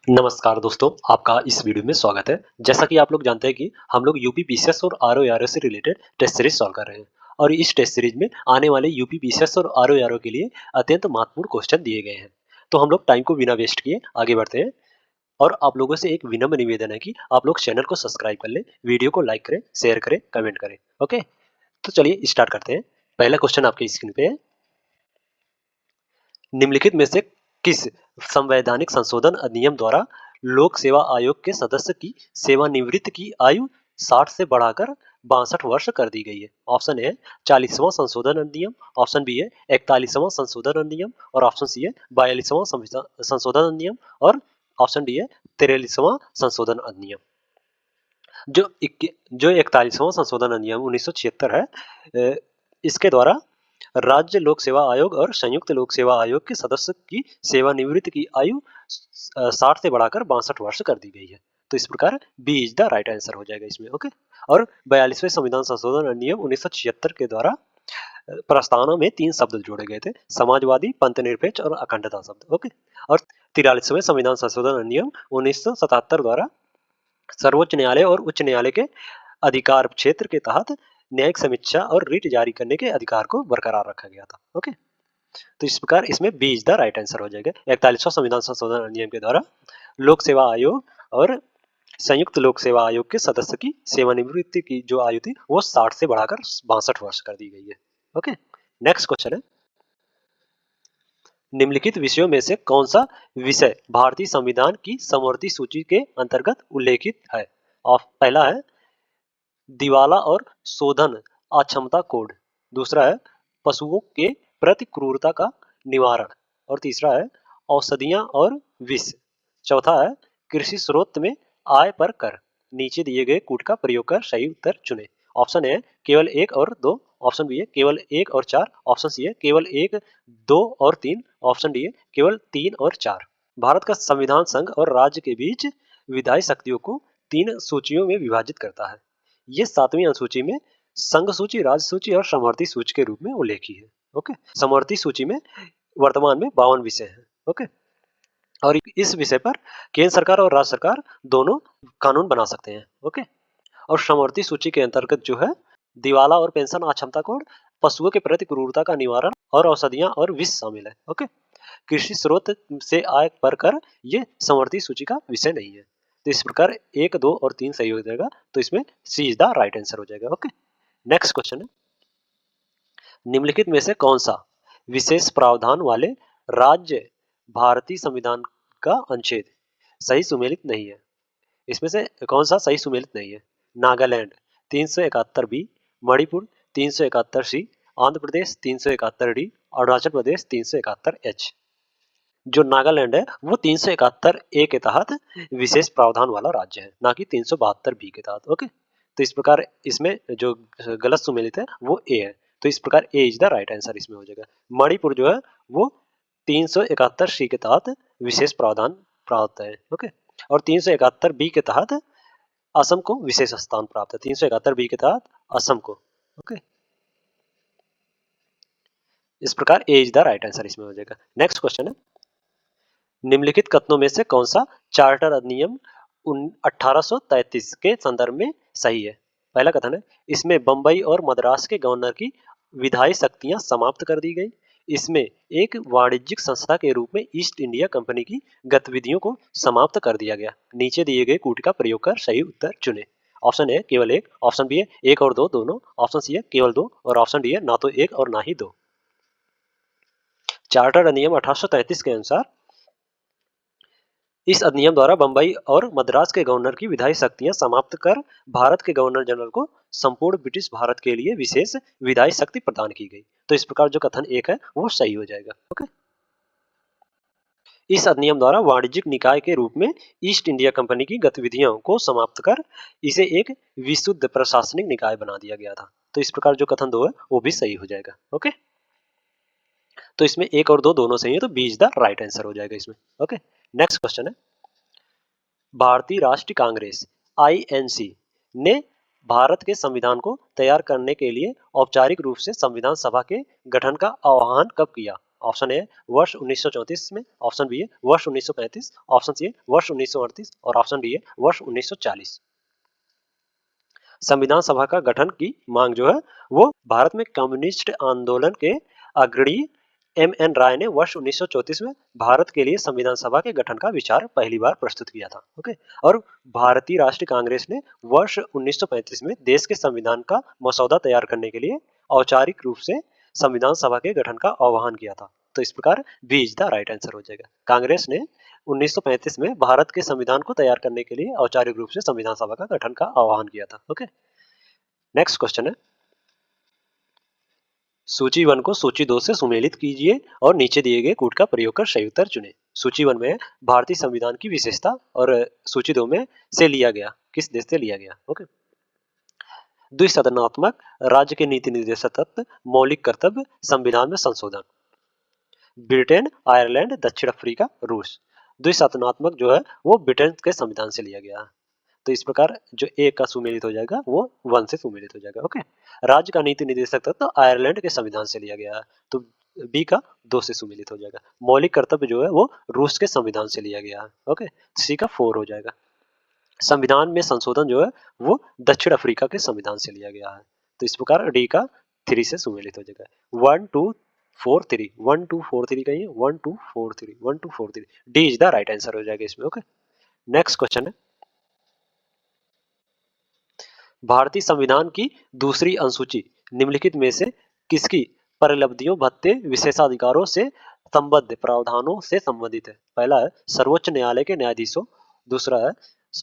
नमस्कार दोस्तों, आपका इस वीडियो में स्वागत है। जैसा कि आप लोग जानते हैं कि हम लोग यूपी पीसीएस और आरओ-एआरओ से रिलेटेड टेस्ट सीरीज सॉल्व कर रहे हैं और इस टेस्ट सीरीज में आने वाले यूपी पीसीएस और आरओ-एआरओ के लिए अत्यंत महत्वपूर्ण क्वेश्चन दिए गए हैं। तो हम लोग टाइम को बिना वेस्ट किए आगे बढ़ते हैं और आप लोगों से एक विनम्र निवेदन है कि आप लोग चैनल को सब्सक्राइब कर लें, वीडियो को लाइक करें, शेयर करें, कमेंट करें। ओके, तो चलिए स्टार्ट करते हैं। पहला क्वेश्चन आपकी स्क्रीन पे है। निम्नलिखित में से किस संवैधानिक संशोधन अधिनियम द्वारा लोक सेवा आयोग के सदस्य की सेवानिवृत्ति की आयु 60 से बढ़ाकर 62 वर्ष कर दी गई है? ऑप्शन ए 40वां संशोधन अधिनियम, ऑप्शन बी है 41वां संशोधन अधिनियम और ऑप्शन सी है 42वां संशोधन अधिनियम और ऑप्शन डी है 43वां संशोधन अधिनियम। जो 41वां संशोधन अधिनियम 1976 है, इसके द्वारा राज्य लोक सेवा आयोग और संयुक्त लोक सेवा आयोग के सदस्य की सेवानिवृत्ति की आयु 60 से बढ़ाकर 62 वर्ष कर दी गई है। तो इस प्रकार B is the right answer हो जाएगा इसमें। ओके, और 42वें संविधान संशोधन अधिनियम 1976 के द्वारा प्रस्तावना में 3 शब्द जोड़े गए थे, समाजवादी, पंथनिरपेक्ष और अखंडता शब्द। ओके, और 43वें संविधान संशोधन अधिनियम 1977 द्वारा सर्वोच्च न्यायालय और उच्च न्यायालय के अधिकार क्षेत्र के तहत न्यायिक समीक्षा और रिट जारी करने के अधिकार को बरकरार रखा गया था। ओके, तो इस प्रकार इसमें B is the right answer हो जाएगा। 41वां संविधान संशोधन अधिनियम के द्वारा लोक सेवा आयोग और संयुक्त लोक सेवा आयोग के सदस्य की सेवानिवृत्ति की जो आयु थी वो 60 से बढ़ाकर 62 वर्ष कर दी गई है। ओके, नेक्स्ट क्वेश्चन है। निम्नलिखित विषयों में से कौन सा विषय भारतीय संविधान की समवर्ती सूची के अंतर्गत उल्लेखित है? पहला है दिवाला और शोधन अक्षमता कोड, दूसरा है पशुओं के प्रति क्रूरता का निवारण और तीसरा है औषधियां और विष, चौथा है कृषि स्रोत में आय पर कर। नीचे दिए गए कूट का प्रयोग कर सही उत्तर चुने। ऑप्शन ए केवल 1 और 2, ऑप्शन बी है केवल 1 और 4, ऑप्शन सी है केवल 1, 2 और 3, ऑप्शन डी है केवल 3 और 4। भारत का संविधान संघ और राज्य के बीच विधायी शक्तियों को 3 सूचियों में विभाजित करता है। ये 7वीं अनुसूची में संघ सूची, राज्य सूची और समवर्ती सूची के रूप में उल्लेखी है। ओके, समवर्ती सूची में वर्तमान में 52 विषय हैं। ओके, और इस विषय पर केंद्र सरकार और राज्य सरकार दोनों कानून बना सकते हैं। ओके, और समवर्ती सूची के अंतर्गत जो है दिवाला और पेंशन अक्षमता कोड, पशुओं के प्रति क्रूरता का निवारण और औषधियां और विष शामिल है। ओके, कृषि स्रोत से आय पर कर ये समवर्ती सूची का विषय नहीं है। तो इस प्रकार 1, 2 और 3 सही हो जाएगा, तो इसमें सी इज द राइट आंसर हो जाएगा। ओके, नेक्स्ट क्वेश्चन है। निम्नलिखित में से कौन सा विशेष प्रावधान वाले राज्य भारतीय संविधान का अनुच्छेद सही सुमेलित नहीं है? इसमें से कौन सा सही सुमेलित नहीं है? नागालैंड 371 बी, मणिपुर 371 सी, आंध्र प्रदेश 371 डी, अरुणाचल प्रदेश 371 एच। जो नागालैंड है वो 371 ए के तहत विशेष प्रावधान वाला राज्य है, ना कि 372 बी के तहत। ओके, तो इस प्रकार इसमें जो गलत सुमेलित है वो ए है, तो इस प्रकार ए इज द राइट आंसर इसमें हो जाएगा। मणिपुर जो है वो 371 सी के तहत विशेष प्रावधान प्राप्त है। ओके, और 371 बी के तहत असम को विशेष स्थान प्राप्त है। 371 बी के तहत असम को। ओके, इस प्रकार ए इज द राइट आंसर इसमें हो जाएगा। नेक्स्ट क्वेश्चन है। निम्नलिखित कथनों में से कौन सा चार्टर अधिनियम 1833 के संदर्भ में सही है? पहला कथन है इसमें बंबई और मद्रास के गवर्नर की विधायी शक्तियां समाप्त कर दी गई। इसमें एक वाणिज्यिक संस्था के रूप में ईस्ट इंडिया कंपनी की गतिविधियों को समाप्त कर दिया गया। नीचे दिए गए कूट का प्रयोग कर सही उत्तर चुने। ऑप्शन ए केवल 1, ऑप्शन बी है 1 और 2 दोनों, ऑप्शन सी है केवल 2 और ऑप्शन डी है ना तो 1 और ना ही 2। चार्टर अधिनियम 1833 के अनुसार इस अधिनियम द्वारा बंबई और मद्रास के गवर्नर की विधायी शक्तियां समाप्त कर भारत के गवर्नर जनरल को संपूर्ण ब्रिटिश भारत के लिए विशेष विधायी शक्ति प्रदान की गई। तो इस प्रकार जो कथन एक है वो सही हो जाएगा। ओके, इस अधिनियम द्वारा वाणिज्यिक निकाय के रूप में ईस्ट इंडिया कंपनी की गतिविधियों को समाप्त कर इसे एक विशुद्ध प्रशासनिक निकाय बना दिया गया था। तो इस प्रकार जो कथन 2 है वो भी सही हो जाएगा। ओके, तो इसमें 1 और 2 दोनों सही है, तो B is the right answer हो जाएगा इसमें। ओके, नेक्स्ट क्वेश्चन है। भारतीय राष्ट्रीय कांग्रेस आईएनसी ने भारत के संविधान को तैयार करने के लिए औपचारिक रूप से संविधान सभा के गठन का आह्वान कब किया? ऑप्शन ए वर्ष 1934 में, ऑप्शन बी है वर्ष 1935, ऑप्शन सी है वर्ष 1938 और ऑप्शन डी है वर्ष 1940। संविधान सभा का गठन की मांग जो है वो भारत में कम्युनिस्ट आंदोलन के अग्रणी एम.एन. राय ने वर्ष 1934 में भारत के लिए संविधान सभा के गठन का विचार पहली बार प्रस्तुत किया था। ओके, और भारतीय राष्ट्रीय कांग्रेस ने वर्ष 1935 में देश के संविधान का मसौदा तैयार करने के लिए औपचारिक रूप से संविधान सभा के गठन का आह्वान किया था। तो इस प्रकार B is the right answer हो जाएगा। कांग्रेस ने 1935 में भारत के संविधान को तैयार करने के लिए औपचारिक रूप से संविधान सभा का गठन का आह्वान किया था। ओके, नेक्स्ट क्वेश्चन है, सूची 1 को सूची 2 से सुमेलित कीजिए और नीचे दिए गए कूट का प्रयोग कर सही उत्तर चुनें। सूची 1 में भारतीय संविधान की विशेषता और सूची 2 में से लिया गया, किस देश से लिया गया। ओके, द्विसदनात्मक राज्य के नीति निर्देशक तत्व, मौलिक कर्तव्य, संविधान में संशोधन। ब्रिटेन, आयरलैंड, दक्षिण अफ्रीका, रूस। द्विसदनात्मक जो है वो ब्रिटेन के संविधान से लिया गया। तो इस प्रकार जो ए का सुमेलित हो जाएगा वो 1 से सुमेलित हो जाएगा। ओके, राज्य का नीति निर्देशक तत्व तो आयरलैंड के संविधान से लिया गया है, तो बी का 2 से सुमेलित हो जाएगा। मौलिक कर्तव्य जो है वो रूस के संविधान से लिया गया है। ओके, सी का 4 हो जाएगा। संविधान में संशोधन जो है वो दक्षिण अफ्रीका के संविधान से लिया गया है, तो इस प्रकार डी का 3 से सुमेलित हो जाएगा। 1 2 4 3 1 2 4 3 कहिए 1 2 4 3 1 2 4 3, D is the right answer हो जाएगा इसमें। ओके, नेक्स्ट क्वेश्चन है, भारतीय संविधान की दूसरी अनुसूची निम्नलिखित में से किसकी परिलब्धियों, भत्ते, विशेषाधिकारों से संबद्ध प्रावधानों से संबंधित है। पहला है सर्वोच्च न्यायालय के न्यायाधीशों, दूसरा है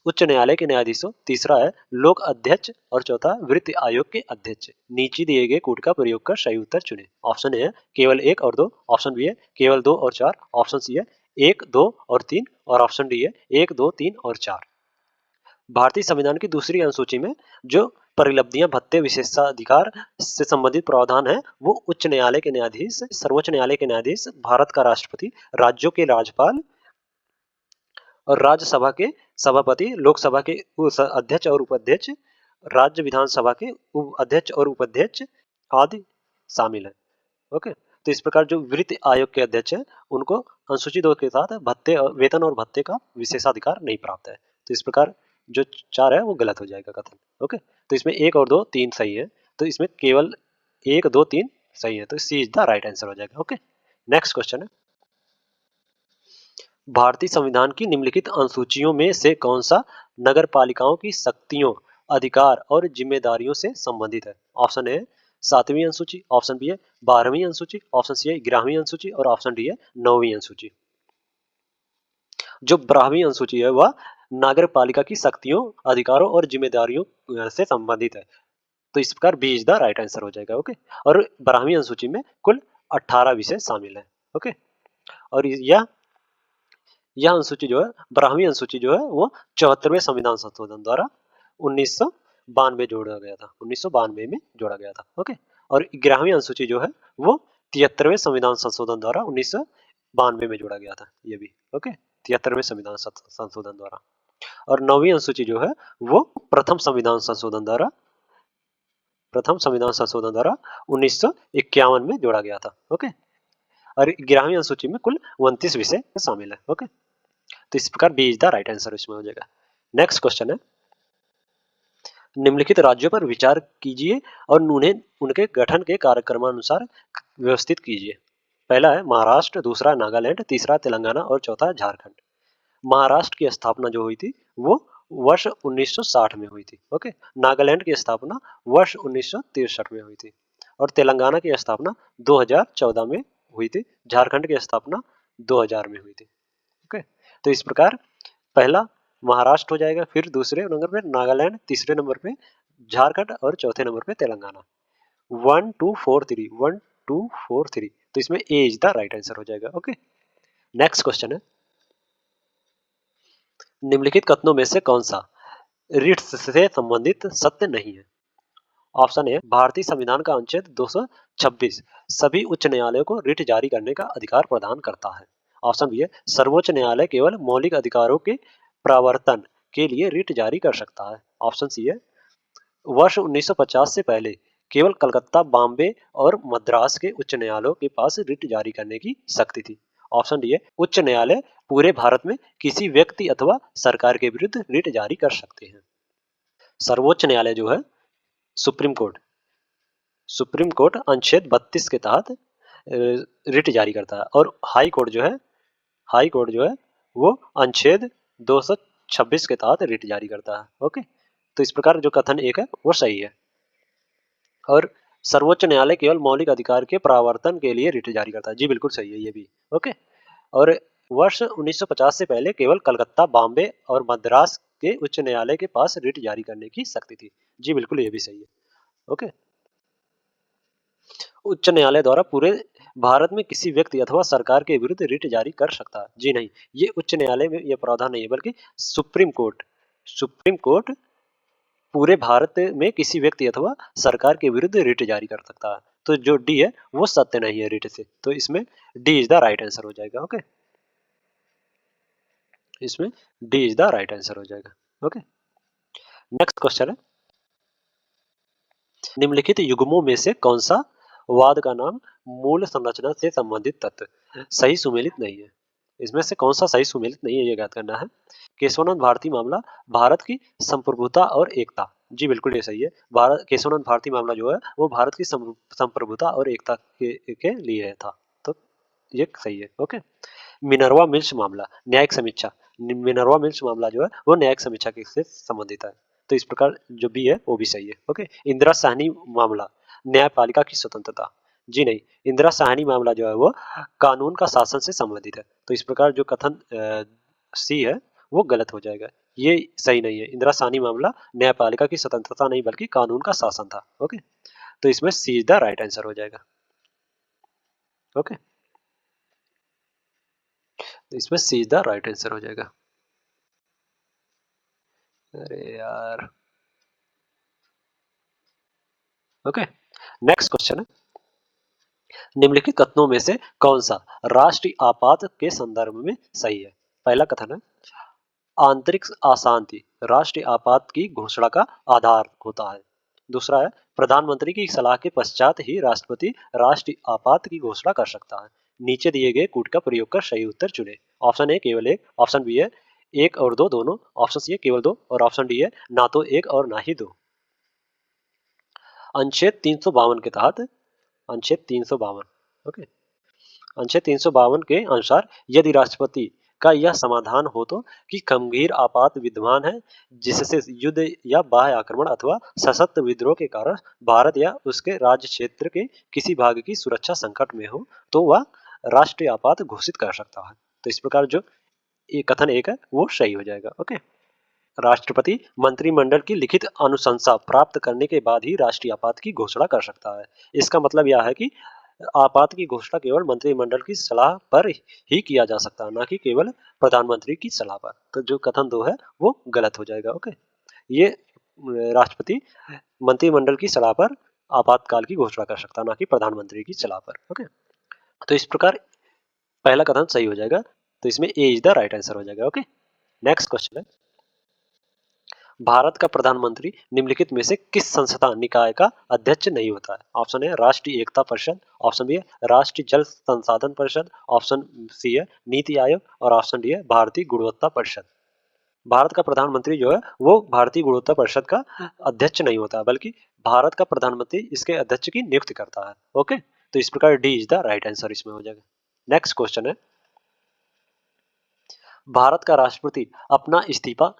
उच्च न्यायालय के न्यायाधीशों, तीसरा है लोक अध्यक्ष और चौथा वित्त आयोग के अध्यक्ष। नीचे दिए गए कूट का प्रयोग कर सही उत्तर चुने। ऑप्शन ए है केवल 1 और 2, ऑप्शन बी है केवल 2 और 4, ऑप्शन सी है 1 2 और 3 और ऑप्शन डी है 1 2 3 और 4। भारतीय संविधान की दूसरी अनुसूची में जो परिलब्धियां, भत्ते, विशेषाधिकार से संबंधित प्रावधान है वो उच्च न्यायालय के न्यायाधीश, सर्वोच्च न्यायालय के न्यायाधीश, भारत का राष्ट्रपति, राज्यों के राज्यपाल और राज्यसभा के सभापति, लोकसभा के अध्यक्ष और उपाध्यक्ष, राज्य विधानसभा के अध्यक्ष और उपाध्यक्ष आदि शामिल है। ओके, तो इस प्रकार जो वित्त आयोग के अध्यक्ष है उनको अनुसूची 2 के साथ भत्ते, वेतन और भत्ते का विशेषाधिकार नहीं प्राप्त है। तो इस प्रकार जो 4 है वो गलत हो जाएगा कथन। ओके, तो इसमें 1 और 2 3 सही है, तो इसमें केवल 1 2 3 सही है, तो सी इज द राइट आंसर हो जाएगा। ओके, नेक्स्ट क्वेश्चन है, भारतीय संविधान की निम्नलिखित अनुसूचियों में से कौन सा नगर पालिकाओं की शक्तियों, अधिकार और जिम्मेदारियों से संबंधित है। ऑप्शन ए 7वीं अनुसूची, ऑप्शन बी है 12वीं अनुसूची, ऑप्शन सी है 11वीं अनुसूची और ऑप्शन डी है 9वीं अनुसूची। जो 12वीं अनुसूची है वह नागर पालिका की शक्तियों, अधिकारों और जिम्मेदारियों से संबंधित है, तो इस प्रकार B is the right answer हो जाएगा। ओके, और 12वीं अनुसूची में कुल 18 विषय शामिल है। ओके, और यह अनुसूची जो है 12वीं अनुसूची जो है वो 74वें संविधान संशोधन द्वारा 1992 जोड़ा गया था, 1992 में जोड़ा गया था। ओके, और 11वीं अनुसूची जो है वो 73वें संविधान संशोधन द्वारा 1992 में जोड़ा गया था, ये भी। ओके, 73वें संविधान संशोधन द्वारा। और 9वीं अनुसूची जो है वो प्रथम संविधान संशोधन द्वारा 1951 में जोड़ा गया था। ओके, और 11वीं अनुसूची में कुल 29 विषय शामिल है। ओके, तो इस प्रकार B is the right answer इसमें हो जाएगा। नेक्स्ट क्वेश्चन है, निम्नलिखित राज्यों पर विचार कीजिए और उन्हें उनके गठन के कार्यक्रमानुसार व्यवस्थित कीजिए। पहला है महाराष्ट्र, दूसरा नागालैंड, तीसरा तेलंगाना और चौथा झारखंड। महाराष्ट्र की स्थापना जो हुई थी वो वर्ष 1960 में हुई थी। ओके, नागालैंड की स्थापना वर्ष 1963 में हुई थी और तेलंगाना की स्थापना 2014 में हुई थी। झारखंड की स्थापना 2000 में हुई थी। ओके, तो इस प्रकार पहला महाराष्ट्र हो जाएगा, फिर दूसरे नंबर पे नागालैंड, तीसरे नंबर पे झारखंड और चौथे नंबर पे तेलंगाना। 1 2 4 3 1 2 4 3, तो इसमें ए इज द राइट आंसर हो जाएगा। ओके, नेक्स्ट क्वेश्चन है, निम्नलिखित कथनों में से कौन सा रिट से संबंधित सत्य नहीं है। ऑप्शन ए भारतीय संविधान का अनुच्छेद 226 सभी उच्च न्यायालयों को रिट जारी करने का अधिकार प्रदान करता है। ऑप्शन बी है सर्वोच्च न्यायालय केवल मौलिक अधिकारों के प्रवर्तन के लिए रिट जारी कर सकता है। ऑप्शन सी है वर्ष 1950 से पहले केवल कलकत्ता, बॉम्बे और मद्रास के उच्च न्यायालयों के पास रिट जारी करने की शक्ति थी। ऑप्शन डी है, उच्च न्यायालय पूरे भारत में किसी व्यक्ति अथवा सरकार के विरुद्ध रिट जारी कर सकते हैं। सर्वोच्च न्यायालय जो है, सुप्रीम कोर्ट, सुप्रीम कोर्ट अनुच्छेद 32 के तहत रिट जारी करता है, और हाई कोर्ट जो है वो अनुच्छेद 226 के तहत रिट जारी करता है। ओके, तो इस प्रकार जो कथन एक है वो सही है। और सर्वोच्च न्यायालय केवल मौलिक अधिकार के प्रावर्तन के लिए रिट जारी करता है। जी बिल्कुल सही है ये भी। ओके, और वर्ष 1950 से पहले केवल कलकत्ता, बॉम्बे और मद्रास के उच्च न्यायालय के पास रिट जारी करने की शक्ति थी। जी बिल्कुल ये भी सही है। ओके, उच्च न्यायालय द्वारा पूरे भारत में किसी व्यक्ति अथवा सरकार के विरुद्ध रिट जारी कर सकता है। जी नहीं, ये उच्च न्यायालय में ये प्रावधान नहीं है, बल्कि सुप्रीम कोर्ट पूरे भारत में किसी व्यक्ति अथवा सरकार के विरुद्ध रिट जारी कर सकता है। तो जो डी है वो सत्य नहीं है रिट से, तो इसमें D is the right answer हो जाएगा। ओके, इसमें D is the right answer हो जाएगा। ओके, नेक्स्ट क्वेश्चन है, निम्नलिखित युग्मों में से कौन सा वाद का नाम मूल संरचना से संबंधित तत्व सही सुमेलित नहीं है? इसमें से कौन सा सही सुमेलित नहीं है ये ज्ञात करना है। केशवानंद भारती मामला भारत की संप्रभुता और एकता। जी बिल्कुल ये सही है। भारत केशवानंद भारती मामला जो है वो भारत की संप्रभुता और एकता के लिए था, तो ये सही है। ओके, मिनर्वा मिल्स मामला न्यायिक समीक्षा। मिनर्वा मिल्स मामला जो है वो न्यायिक समीक्षा के से संबंधित है, तो इस प्रकार जो बी है वो भी सही है। ओके, इंदिरा साहनी मामला न्यायपालिका की स्वतंत्रता। जी नहीं, इंदिरा साहनी मामला जो है वो कानून का शासन से संबंधित है, तो इस प्रकार जो कथन सी है वो गलत हो जाएगा, ये सही नहीं है। इंदिरा साहनी मामला न्यायपालिका की स्वतंत्रता नहीं बल्कि कानून का शासन था। ओके, तो इसमें सी इज द राइट आंसर हो जाएगा। ओके, तो इसमें सी इज द राइट आंसर हो जाएगा। अरे यार। ओके, नेक्स्ट क्वेश्चन है, निम्नलिखित कथनों में से कौन सा राष्ट्रीय आपात के संदर्भ में सही है? पहला कथन है, आंतरिक अशांति राष्ट्रीय आपात की घोषणा का आधार होता है। दूसरा है, प्रधानमंत्री की सलाह के पश्चात ही राष्ट्रपति राष्ट्रीय आपात की घोषणा कर सकता है। नीचे दिए गए कूट का प्रयोग कर सही उत्तर चुने। ऑप्शन ए केवल एक, ऑप्शन बी है एक और दो दोनों, ऑप्शन सी है केवल दो, और ऑप्शन डी है ना तो एक और ना ही दो। अनुच्छेद 352 के तहत, अनुच्छेद 352, ओके, अनुच्छेद 352 के अनुसार यदि राष्ट्रपति का यह समाधान हो तो कि गंभीर आपात विद्यमान है जिससे युद्ध या बाह्य आक्रमण अथवा सशस्त्र विद्रोह के कारण भारत या उसके राज्य क्षेत्र के किसी भाग की सुरक्षा संकट में हो, तो वह राष्ट्रीय आपात घोषित कर सकता है। तो इस प्रकार जो ये कथन एक है वो सही हो जाएगा। ओके, राष्ट्रपति मंत्रिमंडल की लिखित अनुशंसा प्राप्त करने के बाद ही राष्ट्रीय आपात की घोषणा कर सकता है। इसका मतलब यह है कि आपात की घोषणा केवल मंत्रिमंडल की सलाह पर ही किया जा सकता है, ना कि केवल प्रधानमंत्री की सलाह पर। तो जो कथन दो है वो गलत हो जाएगा। ओके, ये राष्ट्रपति मंत्रिमंडल की सलाह पर आपातकाल की घोषणा कर सकता है, ना कि प्रधानमंत्री की सलाह पर। ओके, तो इस प्रकार पहला कथन सही हो जाएगा, तो इसमें ए इज द राइट आंसर हो जाएगा। ओके, नेक्स्ट क्वेश्चन है, भारत का प्रधानमंत्री निम्नलिखित में से किस संस्था निकाय का अध्यक्ष नहीं होता है? ऑप्शन ए राष्ट्रीय एकता परिषद, ऑप्शन बी है राष्ट्रीय जल संसाधन परिषद, ऑप्शन सी है नीति आयोग, और ऑप्शन डी है भारतीय गुणवत्ता परिषद। भारत का प्रधानमंत्री जो है वो भारतीय गुणवत्ता परिषद का अध्यक्ष नहीं होता, बल्कि भारत का प्रधानमंत्री इसके अध्यक्ष की नियुक्ति करता है। ओके, तो इस प्रकार D is the right answer इसमें हो जाएगा। नेक्स्ट क्वेश्चन है, भारत का राष्ट्रपति अपना इस्तीफा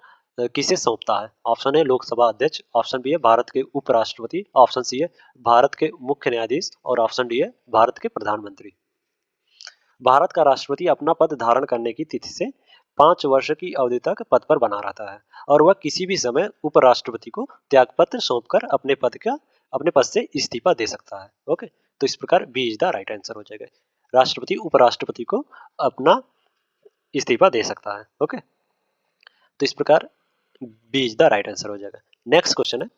किसे सौंपता है? ऑप्शन ए लोकसभा अध्यक्ष, ऑप्शन बी है भारत के उपराष्ट्रपति, ऑप्शन सी है भारत के मुख्य न्यायाधीश, और ऑप्शन डी है भारत के प्रधानमंत्री। भारत का राष्ट्रपति अपना पद धारण करने की तिथि से 5 वर्ष की अवधि तक पद पर बना रहता है, और वह किसी भी समय उपराष्ट्रपति को त्यागपत्र सौंपकर अपने पद से इस्तीफा दे सकता है। ओके, तो इस प्रकार B is the right answer हो जाएगा। राष्ट्रपति उपराष्ट्रपति को अपना इस्तीफा दे सकता है। ओके, तो इस प्रकार B is the right answer हो जाएगा। नेक्स्ट क्वेश्चन है,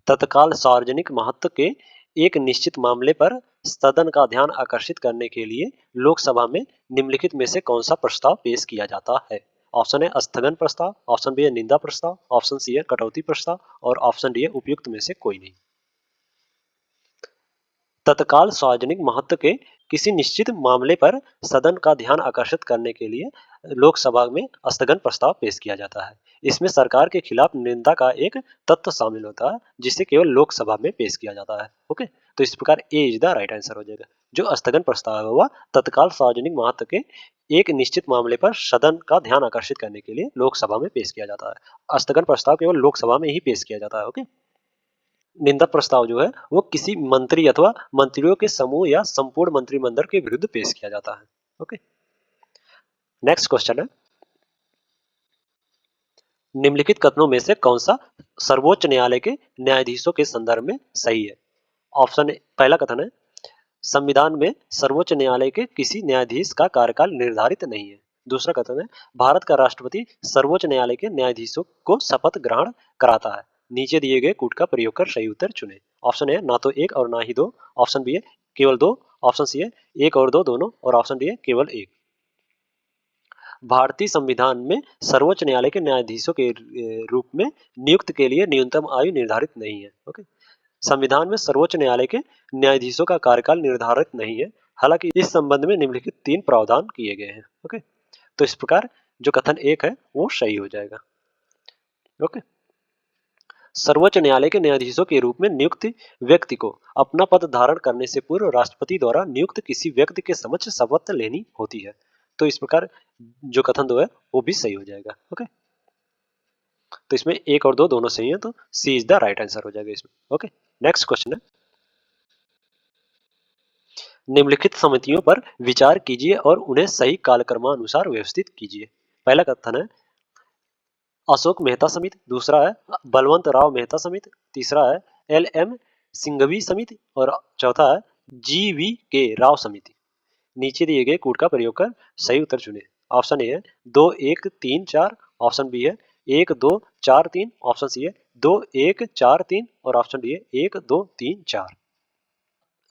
तत्काल सार्वजनिक महत्व के एक निश्चित मामले पर सदन का ध्यान आकर्षित करने के लिए लोकसभा में निम्नलिखित में से कौन सा प्रस्ताव पेश किया जाता है? ऑप्शन है स्थगन प्रस्ताव, ऑप्शन बी है निंदा प्रस्ताव, ऑप्शन सी है कटौती प्रस्ताव, और ऑप्शन डी है उपयुक्त में से कोई नहीं। तत्काल सार्वजनिक महत्व के किसी निश्चित मामले पर सदन का ध्यान आकर्षित करने के लिए लोकसभा में स्थगन प्रस्ताव पेश किया जाता है। इसमें सरकार के खिलाफ निंदा का एक तत्व शामिल होता है जिसे केवल लोकसभा में पेश किया जाता है। ओके, तो इस प्रकार ए इज द राइट आंसर हो जाएगा। जो स्थगन प्रस्ताव है वह तत्काल सार्वजनिक महत्व के एक निश्चित मामले पर सदन का ध्यान आकर्षित करने के लिए लोकसभा में पेश किया जाता है। स्थगन प्रस्ताव केवल लोकसभा में ही पेश किया जाता है। ओके, निंदा प्रस्ताव जो है वो किसी मंत्री अथवा मंत्रियों के समूह या संपूर्ण मंत्रिमंडल के विरुद्ध पेश किया जाता है। ओके, नेक्स्ट क्वेश्चन है, निम्नलिखित कथनों में से कौन सा सर्वोच्च न्यायालय के न्यायाधीशों के संदर्भ में सही है? ऑप्शन पहला कथन है, संविधान में सर्वोच्च न्यायालय के किसी न्यायाधीश का कार्यकाल निर्धारित नहीं है। दूसरा कथन है, भारत का राष्ट्रपति सर्वोच्च न्यायालय के न्यायाधीशों को शपथ ग्रहण कराता है। नीचे दिए गए कूट का प्रयोग कर सही उत्तर चुने। ऑप्शन है ना तो एक और ना ही दो, ऑप्शन बी है केवल दो, ऑप्शन सी है एक और दो दोनों, और ऑप्शन डी है केवल एक। भारतीय संविधान में सर्वोच्च न्यायालय के न्यायाधीशों के रूप में नियुक्त के लिए न्यूनतम आयु निर्धारित नहीं है। ओके, संविधान में सर्वोच्च न्यायालय के न्यायाधीशों का कार्यकाल निर्धारित नहीं है। हालांकि इस संबंध में निम्नलिखित 3 प्रावधान किए गए हैं। ओके, तो इस प्रकार जो कथन एक है वो सही हो जाएगा। ओके, सर्वोच्च न्यायालय के न्यायाधीशों के रूप में नियुक्त व्यक्ति को अपना पद धारण करने से पूर्व राष्ट्रपति द्वारा नियुक्त किसी व्यक्ति के समक्ष शपथ लेनी होती है। तो इस प्रकार जो कथन 2 है वो भी सही हो जाएगा। ओके, तो इसमें एक और दो दोनों सही है, तो सी इज द राइट आंसर हो जाएगा इसमें। ओके, नेक्स्ट क्वेश्चन है, निम्नलिखित समितियों पर विचार कीजिए और उन्हें सही कालक्रमानुसार व्यवस्थित कीजिए। पहला कथन है अशोक मेहता समिति, दूसरा है बलवंत राव मेहता समिति, तीसरा है एल.एम. सिंघवी समिति और चौथा है जी.वी.के. राव समिति। नीचे दिए गए कूट का प्रयोग कर सही उत्तर चुने। ऑप्शन ए है 2 1 3 4, ऑप्शन बी है 1 2 4 3, ऑप्शन सी है 2 1 4 3 और ऑप्शन डी है 1 2 3 4।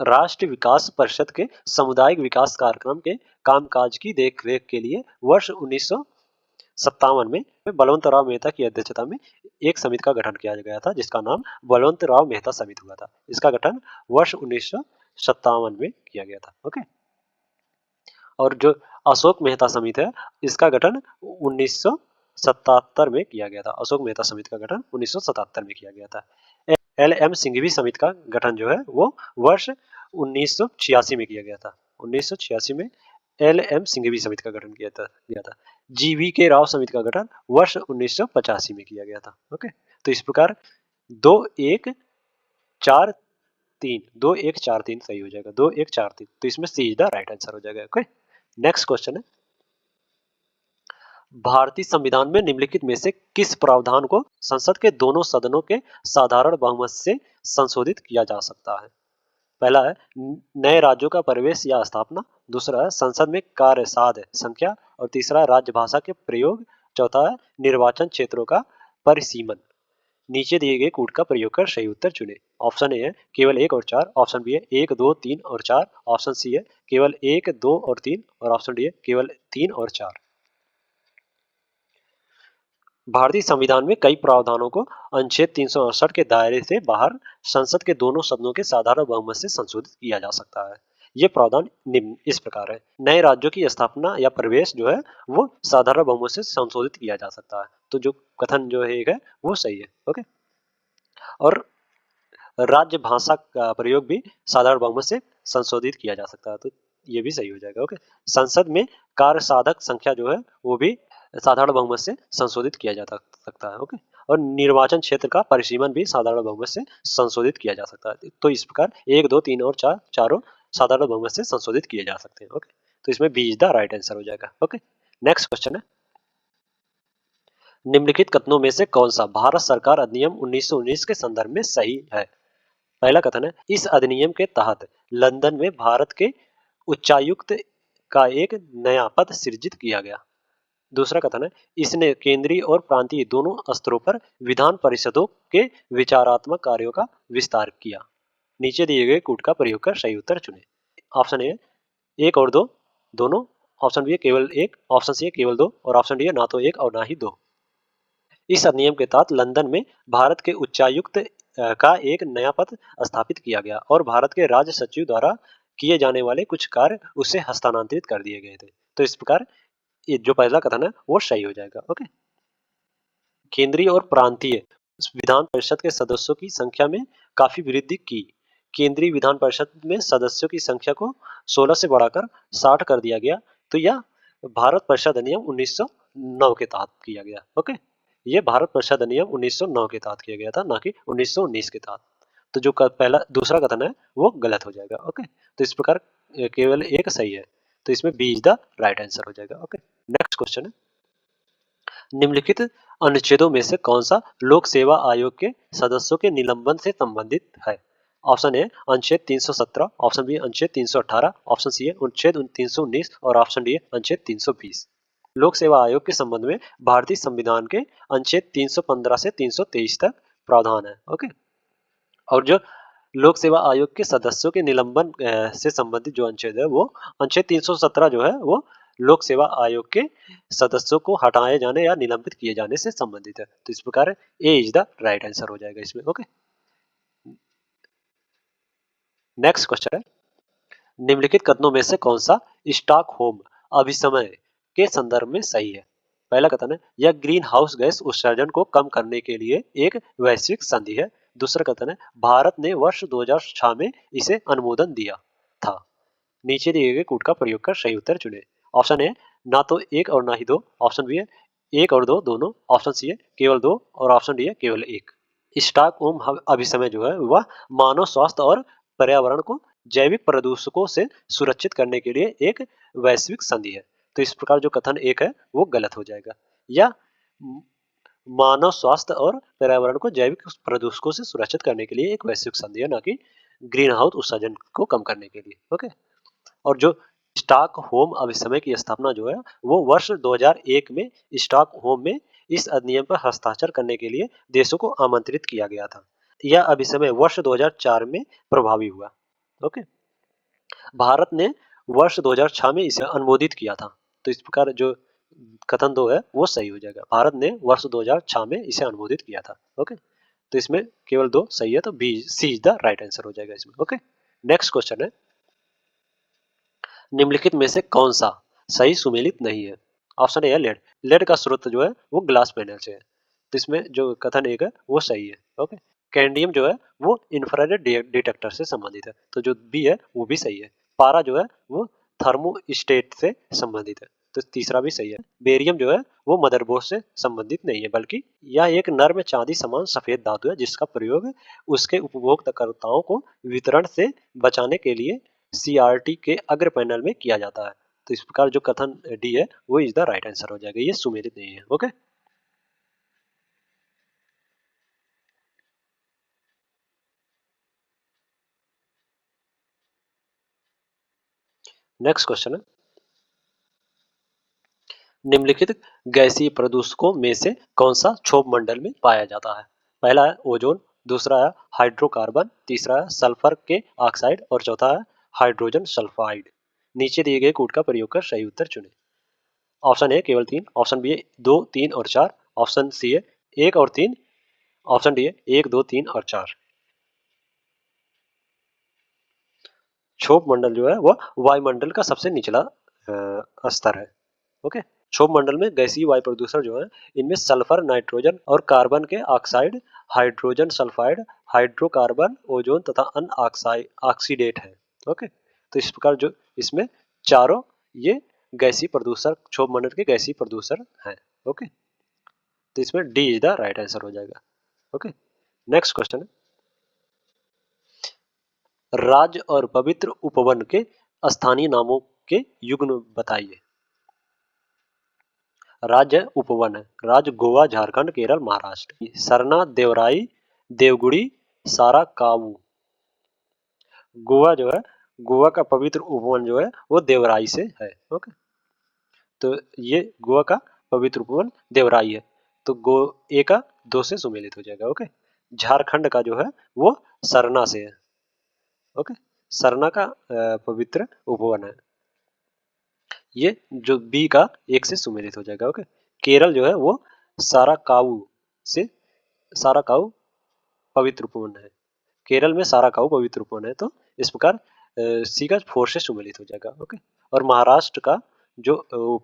राष्ट्रीय विकास परिषद के सामुदायिक विकास कार्यक्रम के कामकाज की देखरेख के लिए वर्ष 1957 में बलवंत राव मेहता की अध्यक्षता में एक समिति का गठन किया गया था जिसका नाम बलवंत राव मेहता समिति हुआ था। इसका गठन वर्ष 1957 में किया गया था। ओके, और जो अशोक मेहता समिति है इसका गठन 1977 में किया गया था। अशोक मेहता समिति का गठन 1977 में किया गया था। एल.एम. सिंघवी समिति का गठन जो है वो वर्ष 1986 में किया गया था। 1986 में एल.एम. सिंघवी समिति का गठन किया था। जी.वी.के. राव समिति का गठन वर्ष 1985 में किया गया था। ओके, तो इस प्रकार 2 1 4 3 2 1 4 3 सही हो जाएगा। 2 1 4 3, तो इसमें सी इज द राइट आंसर हो जाएगा। ओके, नेक्स्ट क्वेश्चन है, भारतीय संविधान में निम्नलिखित में से किस प्रावधान को संसद के दोनों सदनों के साधारण बहुमत से संशोधित किया जा सकता है? पहला है नए राज्यों का प्रवेश या स्थापना, दूसरा है संसद में कार्यसाध्य संख्या और तीसरा है राजभाषा के प्रयोग, चौथा है निर्वाचन क्षेत्रों का परिसीमन। नीचे दिए गए कूट का प्रयोग कर सही उत्तर चुने। ऑप्शन ए है केवल 1 और 4, ऑप्शन बी है 1 2 3 और 4, ऑप्शन सी है केवल 1 2 और 3 और ऑप्शन डी है केवल 3 और 4। भारतीय संविधान में कई प्रावधानों को अनुच्छेद 368 के दायरे से बाहर संसद के दोनों सदनों के साधारण बहुमत से संशोधित किया जा सकता है। ये प्रावधान निम्न इस प्रकार है, नए राज्यों की स्थापना या प्रवेश जो है वो साधारण बहुमत से संशोधित किया जा सकता है। तो जो कथन जो है एक है वो सही है। ओके, और राज्य भाषा का प्रयोग भी साधारण बहुमत से संशोधित किया जा सकता है, तो ये भी सही हो जाएगा। ओके, संसद में कार्य साधक संख्या जो है वो भी साधारण बहुमत से संशोधित किया जा सकता है। ओके, और निर्वाचन क्षेत्र का परिसीमन भी साधारण बहुमत से संशोधित किया जा सकता है। तो इस प्रकार 1 2 3 और 4 चारों साधारण बहुमत से संशोधित किए जा सकते हैं। ओके, तो इसमें B is the right answer हो जाएगा। ओके, नेक्स्ट क्वेश्चन है, निम्नलिखित कथनों में से कौन सा भारत सरकार अधिनियम 1919 के संदर्भ में सही है? पहला कथन है इस अधिनियम के तहत लंदन में भारत के उच्चायुक्त का एक नया पद सृजित किया गया। दूसरा कथन है इसने केंद्रीय और प्रांतीय दोनों स्तरों पर विधान परिषदों के विचारात्मक कार्यों का विस्तार किया। नीचे दिए गए कूट का प्रयोग कर सही उत्तर चुने। ऑप्शन ए 1 और 2 दोनों, ऑप्शन बी है केवल 1, ऑप्शन सी है केवल 2 और ऑप्शन डी है ना तो 1 और ना ही 2। इस अधिनियम के तहत लंदन में भारत के उच्चायुक्त का एक नया पद स्थापित किया गया और भारत के राज्य सचिव द्वारा किए जाने वाले कुछ कार्य उसे हस्तांतरित कर दिए गए थे। तो इस प्रकार ये जो पहला कथन है वो सही हो जाएगा। ओके। केंद्रीय और प्रांतीय विधान परिषद के सदस्यों की संख्या में काफी वृद्धि की। केंद्रीय विधान परिषद में सदस्यों की संख्या को 16 से बढ़ाकर 60 कर दिया गया। तो यह भारत परिषद अधिनियम 1909 के तहत किया गया। ओके। ये भारत परिषद अधिनियम 1909 के तहत किया गया था, ना कि 1919 के तहत। तो जो पहला दूसरा कथन है वो गलत हो जाएगा। ओके। तो इस प्रकार केवल एक सही है, तो इसमें B is the right answer हो जाएगा। ओके। नेक्स्ट क्वेश्चन है, निम्नलिखित अनुच्छेदों में से कौन सा लोक सेवा आयोग के सदस्यों के निलंबन से संबंधित है? ऑप्शन ए अनुच्छेद 317, ऑप्शन बी अनुच्छेद 318, ऑप्शन सी है अनुच्छेद 319 और ऑप्शन डी है अनुच्छेद 320। लोक सेवा आयोग के संबंध में भारतीय संविधान के अनुच्छेद 315 से 323 तक प्रावधान है। ओके। और जो लोक सेवा आयोग के सदस्यों के निलंबन से संबंधित जो अनुच्छेद है वो अनुच्छेद 317 जो है वो लोक सेवा आयोग के सदस्यों को हटाए जाने या निलंबित किए जाने से संबंधित है। तो इस प्रकार ए इज द राइट आंसर हो जाएगा इसमें। ओके। नेक्स्ट क्वेश्चन है, निम्नलिखित कथनों में से कौन सा स्टॉकहोम अभिसमय के संदर्भ में सही है? पहला कथन है, यह ग्रीन हाउस गैस उत्सर्जन को कम करने के लिए एक वैश्विक संधि है। दूसरा कथन है, भारत ने वर्ष 2006 में इसे अनुमोदन दिया था। नीचे दिए गए कूट का प्रयोग कर सही उत्तर चुने। ऑप्शन ए ना तो एक और ना ही दो, ऑप्शन बी है एक और दो दोनों, ऑप्शन सी है केवल दो और ऑप्शन डी है केवल एक। स्टॉकहोम अभिसमय जो है वह मानव स्वास्थ्य और पर्यावरण को जैविक प्रदूषकों से सुरक्षित करने के लिए एक वैश्विक संधि है। तो इस प्रकार जो कथन एक है वो गलत हो जाएगा। या मानव स्वास्थ्य और पर्यावरण को जैविक प्रदूषकों से सुरक्षित करने के लिए एक वैश्विक संधि है, ना कि ग्रीन हाउस उत्सर्जन को कम करने के लिए। ओके। और जो स्टॉकहोम अभिसमय की स्थापना जो है वो वर्ष 2001 में स्टॉकहोम में इस अधिनियम पर हस्ताक्षर करने के लिए देशों को आमंत्रित किया गया था। यह अभिसमय वर्ष 2004 में प्रभावी हुआ। ओके। भारत ने वर्ष 2006 में इसे अनुमोदित किया था। तो इस प्रकार जो कथन दो है वो सही हो जाएगा। भारत ने वर्ष 2006 में इसे अनुमोदित किया था। ओके। तो इसमें केवल दो सही है, तो B C is the right answer हो जाएगा इसमें। ओके। नेक्स्ट क्वेश्चन है, निम्नलिखित में से कौन सा सही सुमेलित नहीं है? ऑप्शन ए है लेड। लेड का स्रोत जो है वो ग्लास पैनल से है। तो इसमें जो कथन एक है वो सही है। ओके। कैंडियम जो है वो इंफ्रारेड डिटेक्टर से संबंधित है। तो जो बी है वो भी सही है। पारा जो है वो थर्मोस्टेट से संबंधित है। तो तीसरा भी सही है। बेरियम जो है वो मदरबोर्ड से संबंधित नहीं है, बल्कि यह एक नर्म चांदी समान सफेद धातु है जिसका प्रयोग उसके उपभोक्ताओं को वितरण से बचाने के लिए सीआरटी के अग्र पैनल में किया जाता है। तो इस प्रकार जो कथन डी है वो इज द राइट आंसर हो जाएगा। ये सुमेलित नहीं है। ओके। नेक्स्ट क्वेश्चन है, निम्नलिखित गैसीय प्रदूषकों में से कौन सा क्षोभ मंडल में पाया जाता है? पहला है ओजोन, दूसरा है हाइड्रोकार्बन, तीसरा है सल्फर के ऑक्साइड और चौथा है हाइड्रोजन सल्फाइड। नीचे दिए गए कूट का प्रयोग कर सही उत्तर चुने। ऑप्शन ए केवल तीन, ऑप्शन बी है दो तीन और चार, ऑप्शन सी है एक और तीन, ऑप्शन डी है एक दो तीन और चार। क्षोभ मंडल जो है वह वायुमंडल का सबसे निचला स्तर है। ओके। क्षोभ मंडल में गैसीय वायु प्रदूषण जो है इनमें सल्फर, नाइट्रोजन और कार्बन के oxide, hydrogen sulphide, hydrocarbon, ozone तथा अन्य ऑक्साइड ऑक्सीडेट है। ओके। तो इस प्रकार जो इसमें चारों ये गैसीय प्रदूषण क्षोभ मंडल के गैसीय प्रदूषण है। ओके। तो इसमें D is the right answer हो जाएगा। ओके। नेक्स्ट क्वेश्चन है, राज्य और पवित्र उपवन के स्थानीय नामों के युग्म बताइए। राज्य उपवन है, राज्य गोवा, झारखंड, केरल, महाराष्ट्र। सरना, देवराई, देवगुड़ी, सारा काऊ। गोवा जो है, गोवा का पवित्र उपवन जो है वो देवराई से है। ओके। तो ये गोवा का पवित्र उपवन देवराई है। तो गो ए का दो से सुमेलित हो जाएगा। ओके। झारखंड का जो है वो सरना से है। ओके। सरना का पवित्र उपवन है। ये जो बी का एक से सुमेलित हो जाएगा। ओके। केरल जो है वो सारा काऊ से, सारा काऊ पवित्र उपवन है। केरल में साराकाऊ पवित्र उपवन है, तो इस प्रकार सी का 4 से सुमेलित हो जाएगा। ओके। और महाराष्ट्र का जो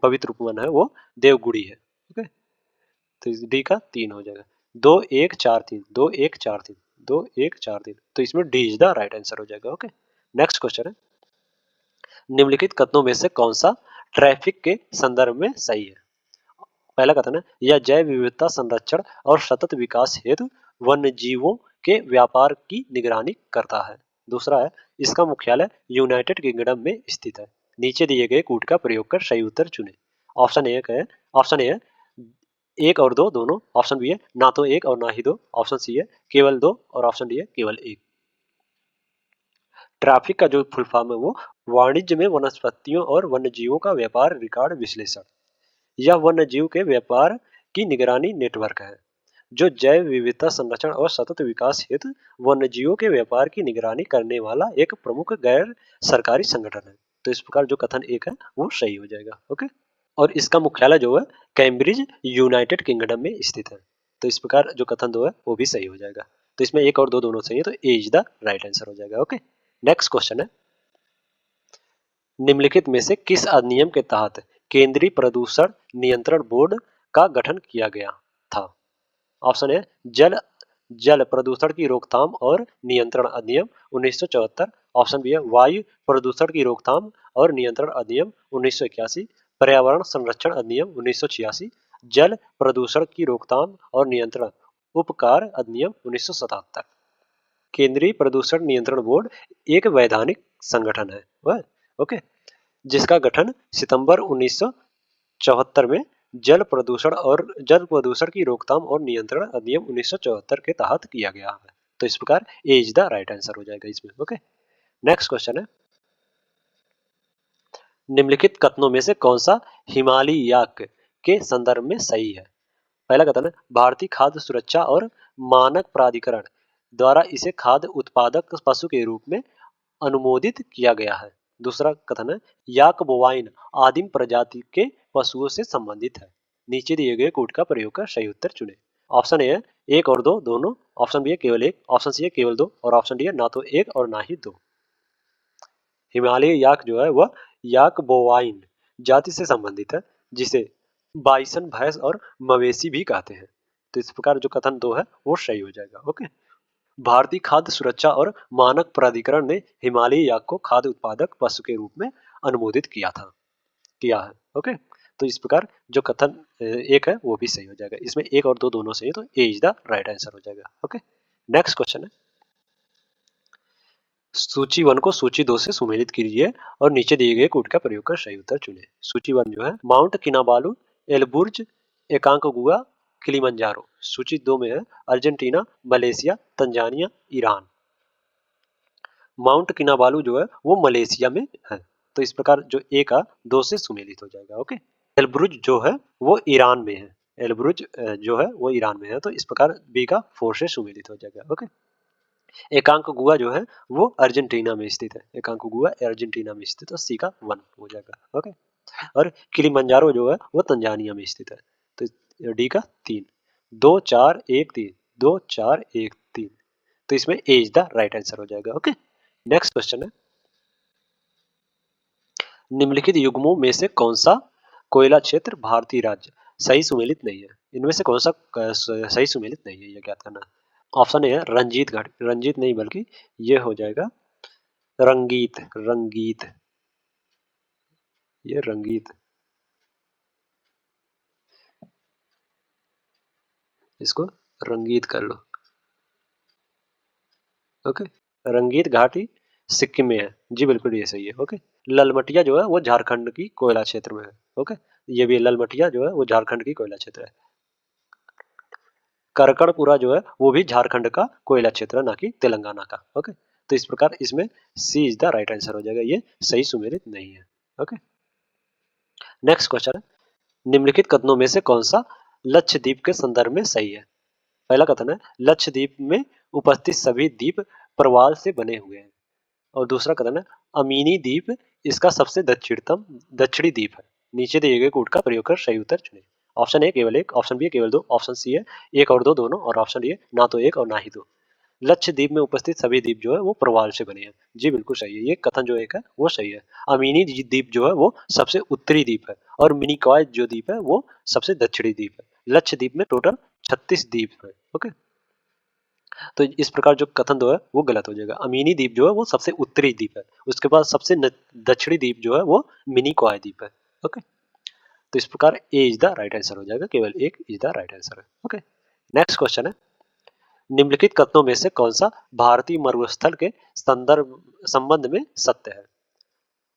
पवित्र उपवन है वो देवगुड़ी है। ओके। तो डी का 3 हो जाएगा। 2 1 4 3 2 1 4 3 2 1 4 3, तो इसमें D is the right answer हो जाएगा। ओके। नेक्स्ट क्वेश्चन है, निम्नलिखित कथनों में से कौन सा ट्रैफिक के संदर्भ में सही है? पहला कथन है, यह जैव विविधता संरक्षण और सतत विकास हेतु वन्य जीवों के व्यापार की निगरानी करता है। दूसरा है, इसका मुख्यालय यूनाइटेड किंगडम में स्थित है। नीचे दिए गए कूट का प्रयोग कर सही उत्तर चुने। ऑप्शन ए है 1 और 2 दोनों। ऑप्शन बी है ना तो 1 और ना ही 2। ऑप्शन सी है केवल 2 और ऑप्शन डी है केवल 1। ट्रैफिक का जो फुल फॉर्म है वो वाणिज्य में वनस्पतियों और वन्यजीवों का व्यापार रिकॉर्ड विश्लेषण। यह वन्यजीव के व्यापार की निगरानी नेटवर्क है जो जैव विविधता संरक्षण और सतत विकास हेतु वन्यजीवों के व्यापार की निगरानी करने वाला एक प्रमुख गैर सरकारी संगठन है। तो इस प्रकार जो कथन एक है वो सही हो जाएगा। ओके। और इसका मुख्यालय जो है कैम्ब्रिज यूनाइटेड किंगडम में स्थित है। तो इस प्रकार जो कथन 2 है वो भी सही हो जाएगा। तो इसमें 1 और 2 दोनों सही है, तो ए इज द राइट आंसर हो जाएगा। ओके। नेक्स्ट क्वेश्चन है, निम्नलिखित में से किस अधिनियम के तहत केंद्रीय प्रदूषण नियंत्रण बोर्ड का गठन किया गया था? ऑप्शन है जल जल प्रदूषण की रोकथाम और नियंत्रण अधिनियम 1974। ऑप्शन बी है वायु प्रदूषण की रोकथाम और नियंत्रण अधिनियम 1981। पर्यावरण संरक्षण अधिनियम 1986। जल प्रदूषण की रोकथाम और नियंत्रण उपकार अधिनियम 1977। केंद्रीय प्रदूषण नियंत्रण बोर्ड एक वैधानिक संगठन है वह। ओके। जिसका गठन सितंबर 1974 में जल प्रदूषण की रोकथाम और नियंत्रण अधिनियम 1974 के तहत किया गया है। तो इस प्रकार ए इज द राइट आंसर हो जाएगा इसमें। ओके। नेक्स्ट क्वेश्चन है, निम्नलिखित कथनों में से कौन सा हिमालयी याक के संदर्भ में सही है? पहला कथन है, भारतीय खाद्य सुरक्षा और मानक प्राधिकरण द्वारा इसे खाद्य उत्पादक पशु के रूप में अनुमोदित किया गया है। दूसरा कथन है, याक बोवाइन आदिम प्रजाति के पशुओं से संबंधित है। नीचे दिए गए कूट का प्रयोग कर सही उत्तर चुने। ऑप्शन ए है 1 और 2 दोनों। ऑप्शन बी है केवल 1। ऑप्शन सी है केवल 2 और ऑप्शन डी है ना तो 1 और ना ही 2। हिमालयी याक जो है वह याक बोवाइन जाति से संबंधित है, जिसे बाइसन भैंस और मवेशी भी कहते हैं। तो इस प्रकार जो कथन 2 है वो सही हो जाएगा। ओके। भारतीय खाद्य सुरक्षा और मानक प्राधिकरण ने हिमालयी याक को खाद्य उत्पादक पशु के रूप में अनुमोदित किया है। ओके। तो इस प्रकार जो कथन एक है वो भी सही हो जाएगा। इसमें 1 और 2 दोनों सही है, तो ए इज द राइट आंसर हो जाएगा। ओके। नेक्स्ट क्वेश्चन है, सूची 1 को सूची 2 से सुमेलित कीजिए और नीचे दिए गए कूट का प्रयोग कर सही उत्तर चुने। सूची 1 जो है माउंट किनाबालू, एलबुर्ज, एकांकगुआ, किलिमंजारो। सूची 2 में है Argentina, Malaysia, Tanzania, Iran. Mount Kinabalu जो है वो मलेशिया में है। तो इस प्रकार जो ए का 2 से सुमेलित हो जाएगा। ओके। एलब्रुज जो है वो ईरान में है। एलब्रुज जो है वो ईरान में है, तो इस प्रकार बी का 4 से सुमेलित हो जाएगा। ओके। एकांकगुआ जो है वो अर्जेंटीना में स्थित है। एकांकगुआ अर्जेंटीना में स्थित है, तो सी का 1 हो जाएगा। ओके। और किलिमंजारो जो है वो तंजानिया में स्थित है, तो डी का 3। 2 4 1 3 2 4 1 3, तो इसमें ए इज द राइट आंसर हो जाएगा। ओके। नेक्स्ट क्वेश्चन है, निम्नलिखित युग्मों में से कौन सा कोयला क्षेत्र भारतीय राज्य सही सुमेलित नहीं है? इनमें से कौन सा सही सुमेलित नहीं है, ये ज्ञात करना है। ऑप्शन ए है रंजीत घाटी। रंजीत नहीं बल्कि ये हो जाएगा रंगीत। रंगीत, ये रंगीत, इसको रंगीत कर लो। ओके। रंगीत घाटी सिक्किम में है। जी बिल्कुल ये सही है। ओके। ललमटिया जो है वो झारखंड की कोयला क्षेत्र में है। ओके। ये भी ललमटिया जो है वो झारखंड की कोयला क्षेत्र है। करकड़पुरा जो है वो भी झारखंड का कोयला क्षेत्र है, ना कि तेलंगाना का। ओके। तो इस प्रकार इसमें सी इज द राइट आंसर हो जाएगा, ये सही सुमेलित नहीं है। ओके। नेक्स्ट क्वेश्चन है, निम्नलिखित कथनों में से कौन सा लक्षद्वीप के संदर्भ में सही है? पहला कथन है लक्षद्वीप में उपस्थित सभी द्वीप प्रवाल से बने हुए हैं। और दूसरा कथन है अमीनी द्वीप इसका सबसे दक्षिणी द्वीप है। नीचे दिए गए कूट का प्रयोग कर सही उत्तर चुने। ऑप्शन ए केवल 1। ऑप्शन बी केवल 2। ऑप्शन सी है 1 और 2 दोनों और ऑप्शन डी है ना तो 1 और ना ही 2। लक्षद्वीप में उपस्थित सभी द्वीप जो है वो प्रवाल से बने हैं। जी बिल्कुल सही है, ये कथन जो एक है वो सही है। अमीनी द्वीप जो है वो सबसे उत्तरी द्वीप है और मिनिकॉय जो द्वीप है वो सबसे दक्षिणी द्वीप है। लक्षद्वीप में टोटल 36 द्वीप है। ओके, तो इस प्रकार जो कथन दो है वो गलत हो जाएगा। अमीनी द्वीप जो है वो सबसे उत्तरी द्वीप है, उसके बाद सबसे दक्षिणी द्वीप जो है वो मिनिकॉय द्वीप है। ओके, तो इस प्रकार ए इज द राइट आंसर हो जाएगा, केवल एक इज द राइट आंसर है। ओके, नेक्स्ट क्वेश्चन है, निम्नलिखित कथनों में से कौन सा भारतीय मरुस्थल के संदर्भ संबंध में सत्य है?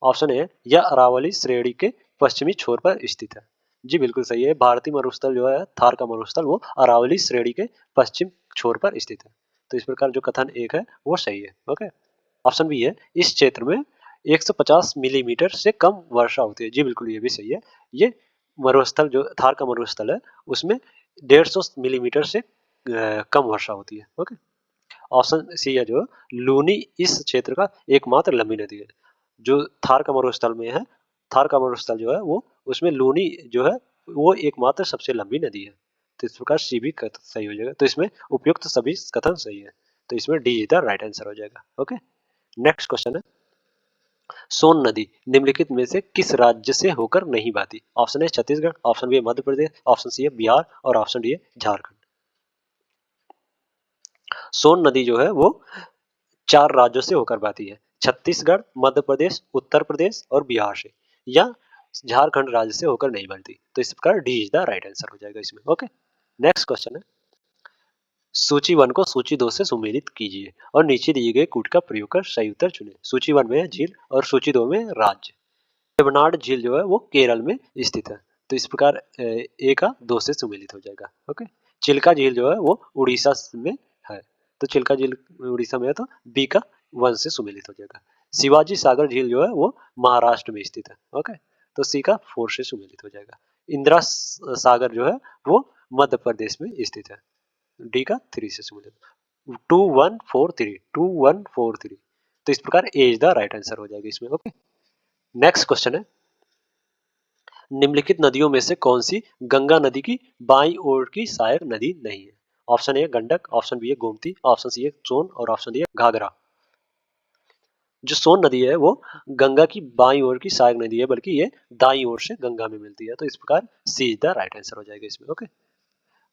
ऑप्शन ए, यह अरावली श्रेणी के पश्चिमी छोर पर स्थित है। जी बिल्कुल सही है, भारतीय मरुस्थल जो है थार का मरुस्थल वो अरावली श्रेणी के पश्चिम छोर पर स्थित है। तो इस प्रकार जो कथन एक है वो सही है। ओके, ऑप्शन बी है, इस क्षेत्र में 150 मिलीमीटर से कम वर्षा होती है। जी बिल्कुल ये भी सही है, ये मरुस्थल जो थार का मरुस्थल है उसमें 150 मिलीमीटर से कम वर्षा होती है। ओके, ऑप्शन सी है, जो लूनी इस क्षेत्र का एकमात्र लंबी नदी है। जो थार का मरुस्थल में है, थार का मरुस्थल जो है वो उसमें लूनी जो है वो एकमात्र सबसे लंबी नदी है। तो इस प्रकार सी भी कथन सही हो जाएगा। तो इसमें उपयुक्त सभी कथन सही है, तो इसमें D is the right answer हो जाएगा। ओके, नेक्स्ट क्वेश्चन है, सोन नदी निम्नलिखित में से किस राज्य से होकर नहीं बहती? ऑप्शन है छत्तीसगढ़, ऑप्शन बी है मध्य प्रदेश, ऑप्शन सी है बिहार और ऑप्शन डी है झारखंड। सोन नदी जो है वो 4 राज्यों से होकर बहती है, छत्तीसगढ़, मध्य प्रदेश, उत्तर प्रदेश और बिहार से, या झारखंड राज्य से होकर नहीं बहती। तो इस प्रकार D is the right answer हो जाएगा इसमें। ओके, नेक्स्ट क्वेश्चन है, सूची 1 को सूची 2 से सुमेलित कीजिए और नीचे दिए गए कूट का प्रयोग कर सही उत्तर चुनें। सूची 1 में है झील और सूची 2 में राज्य। वेम्बनाड झील जो है वो केरल में स्थित है। तो इस प्रकार ए का 2 से सुमेलित हो जाएगा। ओके, चिल्का झील जो है वो उड़ीसा में है, तो चिल्का झील उड़ीसा में है, तो बी का 1 से सुमेलित हो जाएगा। शिवाजी सागर झील जो है वो महाराष्ट्र में स्थित है। ओके, तो सी का 4 से सुमेलित हो जाएगा। इंदिरा सागर जो है वो मध्य प्रदेश में स्थित है, डी का 3 से सुमेलित। 2143 तो इस प्रकार ए इज द राइट आंसर हो जाएगा इसमें। ओके, नेक्स्ट क्वेश्चन है, निम्नलिखित नदियों में से कौन सी गंगा नदी की बाईं ओर की सहायक नदी नहीं है? Option A Gandak, option B है गोमती, ऑप्शन सी है सोन और ऑप्शन डी है घाघरा। जो सोन नदी है वो गंगा की बाईं ओर की सहायक नदी है, बल्कि ये दाईं ओर से गंगा में मिलती है। तो इस प्रकार सी इज द राइट आंसर हो जाएगा इसमें। ओके,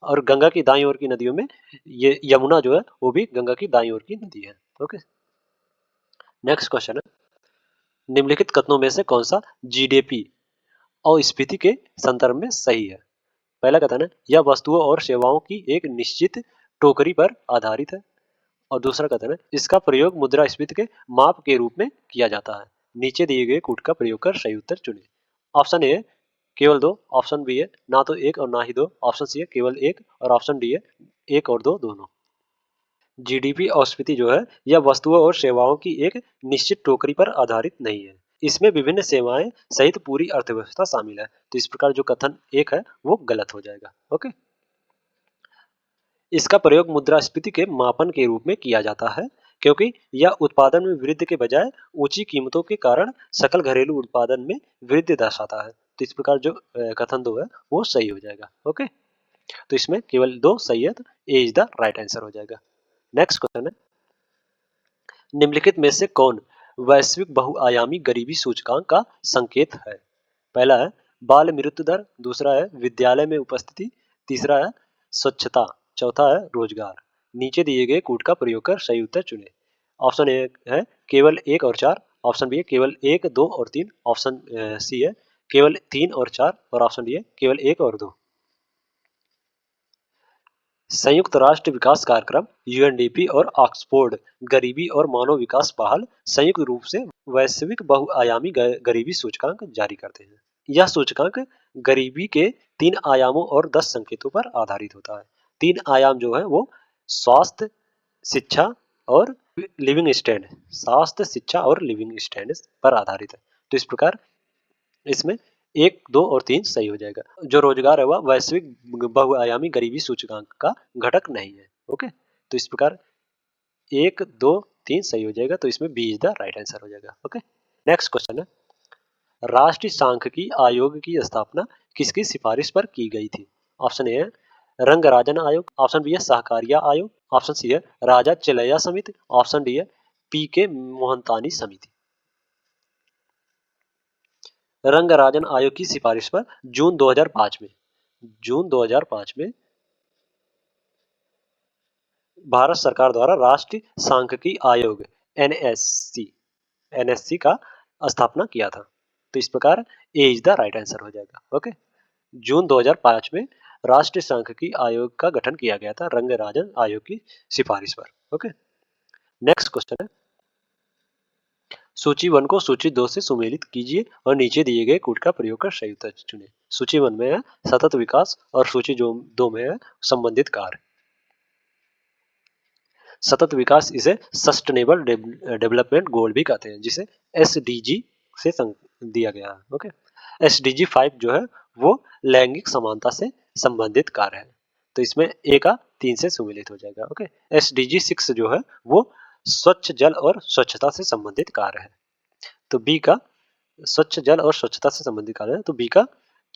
और गंगा की दाईं ओर की नदियों में ये यमुना जो है वो भी गंगा की दाईं ओर की नदी है। ओके, नेक्स्ट क्वेश्चन है, निम्नलिखित कथनों में से कौन सा जीडीपी और स्फीति के संदर्भ में सही है? पहला कथन है, यह वस्तुओं और सेवाओं की एक निश्चित टोकरी पर आधारित है। और दूसरा कथन है, इसका प्रयोग मुद्रास्फीति के माप के रूप में किया जाता है। नीचे दिए गए कूट का प्रयोग कर सही उत्तर चुनें। ऑप्शन ए केवल दो, ऑप्शन बी है ना तो एक और ना ही दो, ऑप्शन सी है केवल एक और ऑप्शन डी है एक और दो दोनों। जीडीपी और स्फीति जो है यह वस्तुओं और सेवाओं की एक निश्चित टोकरी पर आधारित नहीं है। इसमें विभिन्न सेवाएं सहित पूरी अर्थव्यवस्था शामिल है। तो इस प्रकार जो कथन एक है वो गलत हो जाएगा। ओके, इसका प्रयोग मुद्रास्फीति के मापन के रूप में किया जाता है, क्योंकि यह उत्पादन में वृद्धि के बजाय ऊंची कीमतों के कारण सकल घरेलू उत्पादन में वृद्धि दर्शाता है। तो इस प्रकार जो कथन दो है वो सही हो जाएगा। ओके, तो इसमें केवल दो सही है, तो ए इज द राइट आंसर हो जाएगा। नेक्स्ट क्वेश्चन है, निम्नलिखित में से कौन वैश्विक बहुआयामी गरीबी सूचकांक का संकेत है? पहला है बाल मृत्यु दर, दूसरा है विद्यालय में उपस्थिति, तीसरा है स्वच्छता, चौथा है रोजगार। नीचे दिए गए कूट का प्रयोग कर सही उत्तर चुने। ऑप्शन ए है केवल एक और चार, ऑप्शन बी है केवल एक दो और तीन, ऑप्शन सी है केवल तीन और चार और ऑप्शन डी है केवल एक और दो। संयुक्त राष्ट्र विकास कार्यक्रम यूएनडीपी और ऑक्सफोर्ड गरीबी और मानव विकास पहल संयुक्त रूप से वैश्विक बहुआयामी गरीबी सूचकांक जारी करते हैं। यह सूचकांक गरीबी के तीन आयामों और 10 संकेतों पर आधारित होता है। तीन आयाम जो है वो स्वास्थ्य, शिक्षा और लिविंग स्टैंडर्ड, स्वास्थ्य, शिक्षा और लिविंग स्टैंडर्ड पर आधारित है। तो इस प्रकार इसमें एक दो और तीन सही हो जाएगा। जो रोजगार है वह वैश्विक बहुआयामी गरीबी सूचकांक का घटक नहीं है। ओके, तो इस प्रकार एक दो तीन सही हो जाएगा, तो इसमें B is the right answer हो जाएगा। ओके, नेक्स्ट क्वेश्चन है, राष्ट्रीय सांख्यिकी आयोग की स्थापना किसकी सिफारिश पर की गई थी? ऑप्शन ए है रंगराजन आयोग, ऑप्शन बी है सहकारिता आयोग, ऑप्शन सी है राजा चिलैया समिति, ऑप्शन डी है पी के मोहनतानी समिति। रंगराजन आयोग की सिफारिश पर जून 2005 में भारत सरकार द्वारा राष्ट्रीय सांख्यिकी आयोग एनएससी का स्थापना किया था। तो इस प्रकार ए इज द राइट आंसर हो जाएगा। ओके, जून 2005 में राष्ट्रीय सांख्यिकी आयोग का गठन किया गया था रंगराजन आयोग की सिफारिश पर। ओके, नेक्स्ट क्वेश्चन है, सूची 1 को सूची 2 से सुमेलित कीजिए और नीचे दिए गए कूट का प्रयोग कर सही उत्तर चुनें। सूची 1 में है सतत विकास और सूची 2 में है संबंधित कार्य। सतत विकास इसे सस्टेनेबल डेवलपमेंट गोल भी कहते हैं, जिसे एसडीजी से दिया गया है। ओके, एसडीजी 5 जो है वो लैंगिक समानता से संबंधित कार्य है, तो इसमें ए का 3 से सुमेलित हो जाएगा। ओके, एसडीजी 6 जो है वो स्वच्छ जल और स्वच्छता से संबंधित कार्य है, तो बी का स्वच्छ जल और स्वच्छता से संबंधित कार्य है, तो बी का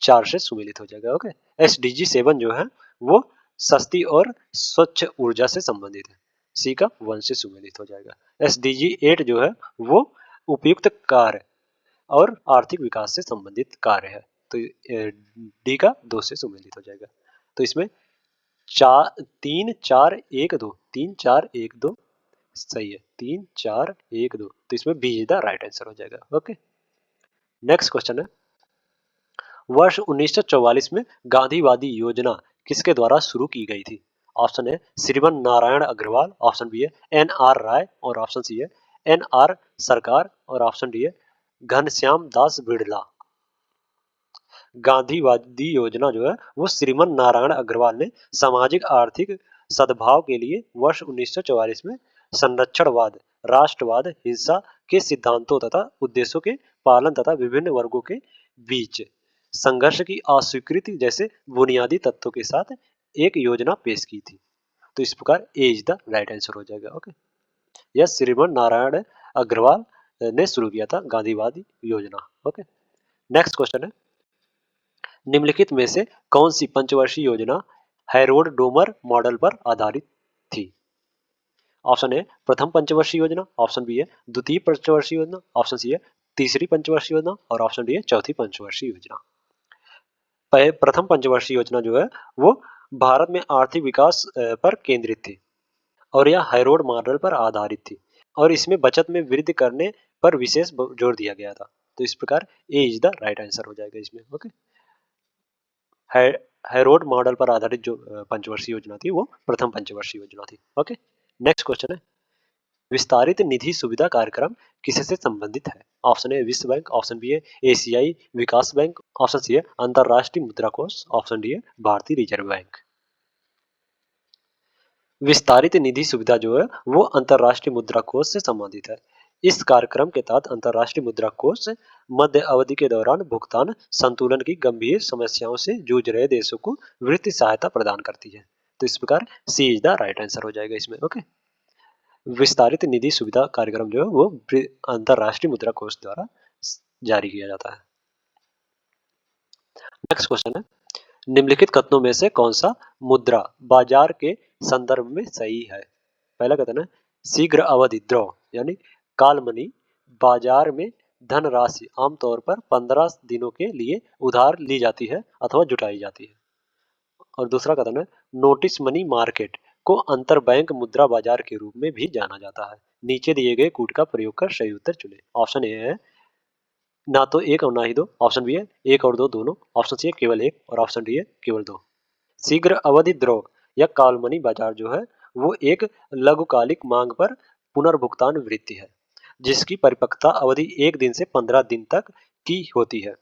4 से सुमेलित हो जाएगा। ओके, एसडीजी 7 जो है वो सस्ती और स्वच्छ ऊर्जा से संबंधित है, सी का 1 से सुमेलित हो जाएगा। एसडीजी 8 जो है वो उपयुक्त कार्य और आर्थिक विकास से संबंधित कार्य है, तो डी का 2 से सुमेलित हो जाएगा। तो इसमें 3 4 1 2 सही है, 3 4 1 2, तो इसमें B is the right answer हो जाएगा। ओके, नेक्स्ट क्वेश्चन है, वर्ष 1944 में गांधीवादी योजना किसके द्वारा शुरू की गई थी? ऑप्शन है श्रीमन नारायण अग्रवाल, ऑप्शन बी है एन आर राय और ऑप्शन सी है एन आर सरकार और ऑप्शन डी है घनश्याम दास बिड़ला। गांधीवादी योजना जो है वो श्रीमन नारायण अग्रवाल ने सामाजिक आर्थिक सद्भाव के लिए वर्ष 1944 में संरक्षणवाद, राष्ट्रवाद, हिंसा के सिद्धांतों तथा उद्देश्यों के पालन तथा विभिन्न वर्गों के बीच संघर्ष की अस्वीकृति जैसे बुनियादी तत्वों के साथ एक योजना पेश की थी। तो इस प्रकार ए इज द राइट आंसर हो जाएगा। ओके, यह श्रीमन नारायण अग्रवाल ने शुरू किया था गांधीवादी योजना। ओके, नेक्स्ट क्वेश्चन है, निम्नलिखित में से कौन सी पंचवर्षीय योजना हैरोल्ड डोमर मॉडल पर आधारित थी? ऑप्शन ए प्रथम पंचवर्षीय योजना, ऑप्शन बी है द्वितीय पंचवर्षीय योजना, ऑप्शन सी है तीसरी पंचवर्षीय योजना और ऑप्शन डी है चौथी पंचवर्षीय योजना। प्रथम पंचवर्षीय योजना जो है वो भारत में आर्थिक विकास पर केंद्रित थी और यह हैरोल्ड मॉडल पर आधारित थी और इसमें बचत में वृद्धि करने पर विशेष जोर दिया गया था। तो इस प्रकार ए इज द राइट आंसर हो जाएगा इसमें। ओके, हैरोल्ड मॉडल पर आधारित जो पंचवर्षीय योजना थी वो प्रथम पंचवर्षीय योजना थी। ओके, नेक्स्ट क्वेश्चन है, विस्तारित निधि सुविधा कार्यक्रम किससे संबंधित है? ऑप्शन ए विश्व बैंक, ऑप्शन बी है एशियाई विकास बैंक, ऑप्शन सी है अंतरराष्ट्रीय मुद्रा कोष, ऑप्शन डी है भारतीय रिजर्व बैंक। विस्तारित निधि सुविधा जो है वो अंतरराष्ट्रीय मुद्रा कोष से संबंधित है। इस कार्यक्रम के तहत अंतरराष्ट्रीय मुद्रा कोष मध्य अवधि के दौरान भुगतान संतुलन की गंभीर समस्याओं से जूझ रहे देशों को वित्तीय सहायता प्रदान करती है। तो इस प्रकार सी इज द राइट आंसर हो जाएगा इसमें। ओके, विस्तारित निधि सुविधा कार्यक्रम जो है वो अंतरराष्ट्रीय मुद्रा कोष द्वारा जारी किया जाता है। नेक्स्ट क्वेश्चन है, निम्नलिखित कथनों में से कौन सा मुद्रा बाजार के संदर्भ में सही है? पहला कथन है शीघ्र अवधि द्रव यानी काल मनी बाजार में धनराशि आमतौर पर 15 दिनों के लिए उधार ली जाती है अथवा जुटाई जाती है। और दूसरा कथन है नोटिस मनी मार्केट को अंतर बैंक मुद्रा बाजार के रूप में भी जाना जाता है। नीचे दिए गए कूट का प्रयोग कर सही उत्तर चुने। ऑप्शन ए है ना तो एक और ना ही दो, ऑप्शन बी है एक और दो दोनों, ऑप्शन सी है केवल एक और ऑप्शन डी है केवल दो। शीघ्र अवधि द्रव या काल मनी बाजार जो है वो एक लघुकालिक मांग पर पुनर्भुगतान वृत्ति है जिसकी परिपक्वता अवधि 1 दिन से 15 दिन तक की होती है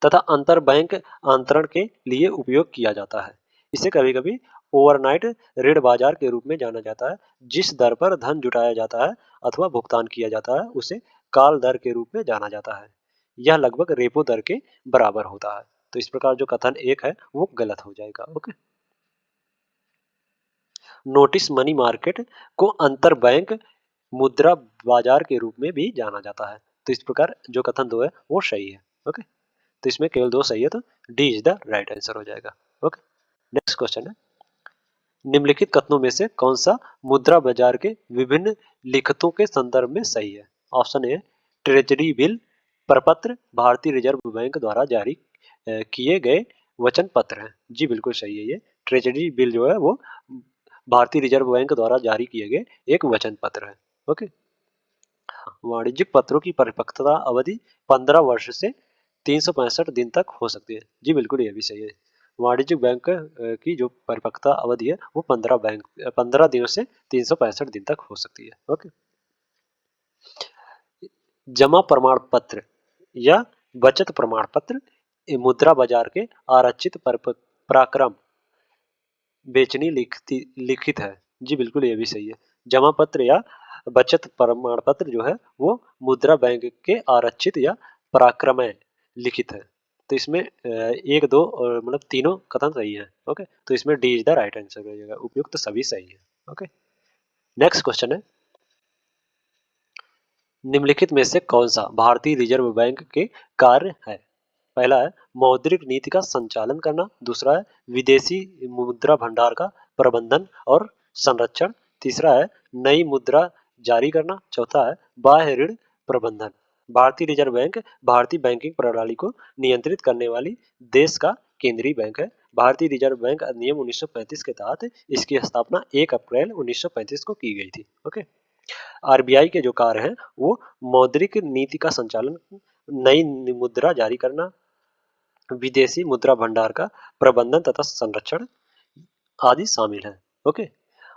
तथा अंतर बैंक अंतरण के लिए उपयोग किया जाता है। इसे कभी कभी ओवरनाइट ऋण बाजार के रूप में जाना जाता है। जिस दर पर धन जुटाया जाता है अथवा भुगतान किया जाता है उसे काल दर के रूप में जाना जाता है। यह लगभग रेपो दर के बराबर होता है। तो इस प्रकार जो कथन एक है वो गलत हो जाएगा। ओके, नोटिस मनी मार्केट को अंतर बैंक मुद्रा बाजार के रूप में भी जाना जाता है। तो इस प्रकार जो कथन दो है वो सही है। ओके, तो इसमें केवल दो सही है, तो D is the right answer हो जाएगा। ओके, नेक्स्ट क्वेश्चन है, निम्नलिखित कथनों में से कौन सा मुद्रा बाजार के विभिन्न लिखतों के संदर्भ में सही है? ऑप्शन ए ट्रेजरी बिल प्रपत्र भारतीय रिजर्व बैंक द्वारा जारी किए गए वचन पत्र हैं। जी बिल्कुल सही है, ये ट्रेजरी बिल जो है वो भारतीय रिजर्व बैंक द्वारा जारी किए गए एक वचन पत्र है। ओके, वाणिज्यिक पत्रों की परिपक्वता अवधि 15 वर्ष से 365 दिन तक हो सकती है। जी बिल्कुल, ये भी सही है। वाणिज्यिक बैंक की जो परिपक्वता अवधि है वो 15 दिनों से 365 दिन तक हो सकती है। ओके, जमा प्रमाण पत्र या बचत प्रमाण पत्र मुद्रा बाजार के आरक्षित पराक्रम बेचनी लिखित है। जी बिल्कुल, ये भी सही है। जमा पत्र या बचत प्रमाण पत्र जो है वो मुद्रा बैंक के आरक्षित या पराक्रमय लिखित है। तो इसमें एक दो और मतलब तीनों कथन सही है। ओके, तो इसमें D is the right answer हो जाएगा। उपयुक्त सभी सही है। ओके, नेक्स्ट क्वेश्चन है, निम्नलिखित में से कौन सा भारतीय रिजर्व बैंक के कार्य है? पहला है मौद्रिक नीति का संचालन करना, दूसरा है विदेशी मुद्रा भंडार का प्रबंधन और संरक्षण, तीसरा है नई मुद्रा जारी करना, चौथा है बाह्य ऋण प्रबंधन। भारतीय रिजर्व बैंक भारतीय बैंकिंग प्रणाली को नियंत्रित करने वाली देश का केंद्रीय बैंक है। भारतीय रिजर्व बैंक अधिनियम 1935 के तहत इसकी स्थापना 1 अप्रैल 1935 को की गई थी। ओके, आरबीआई के जो कार्य हैं वो मौद्रिक नीति का संचालन, नई मुद्रा जारी करना, विदेशी मुद्रा भंडार का प्रबंधन तथा संरक्षण आदि शामिल है। ओके,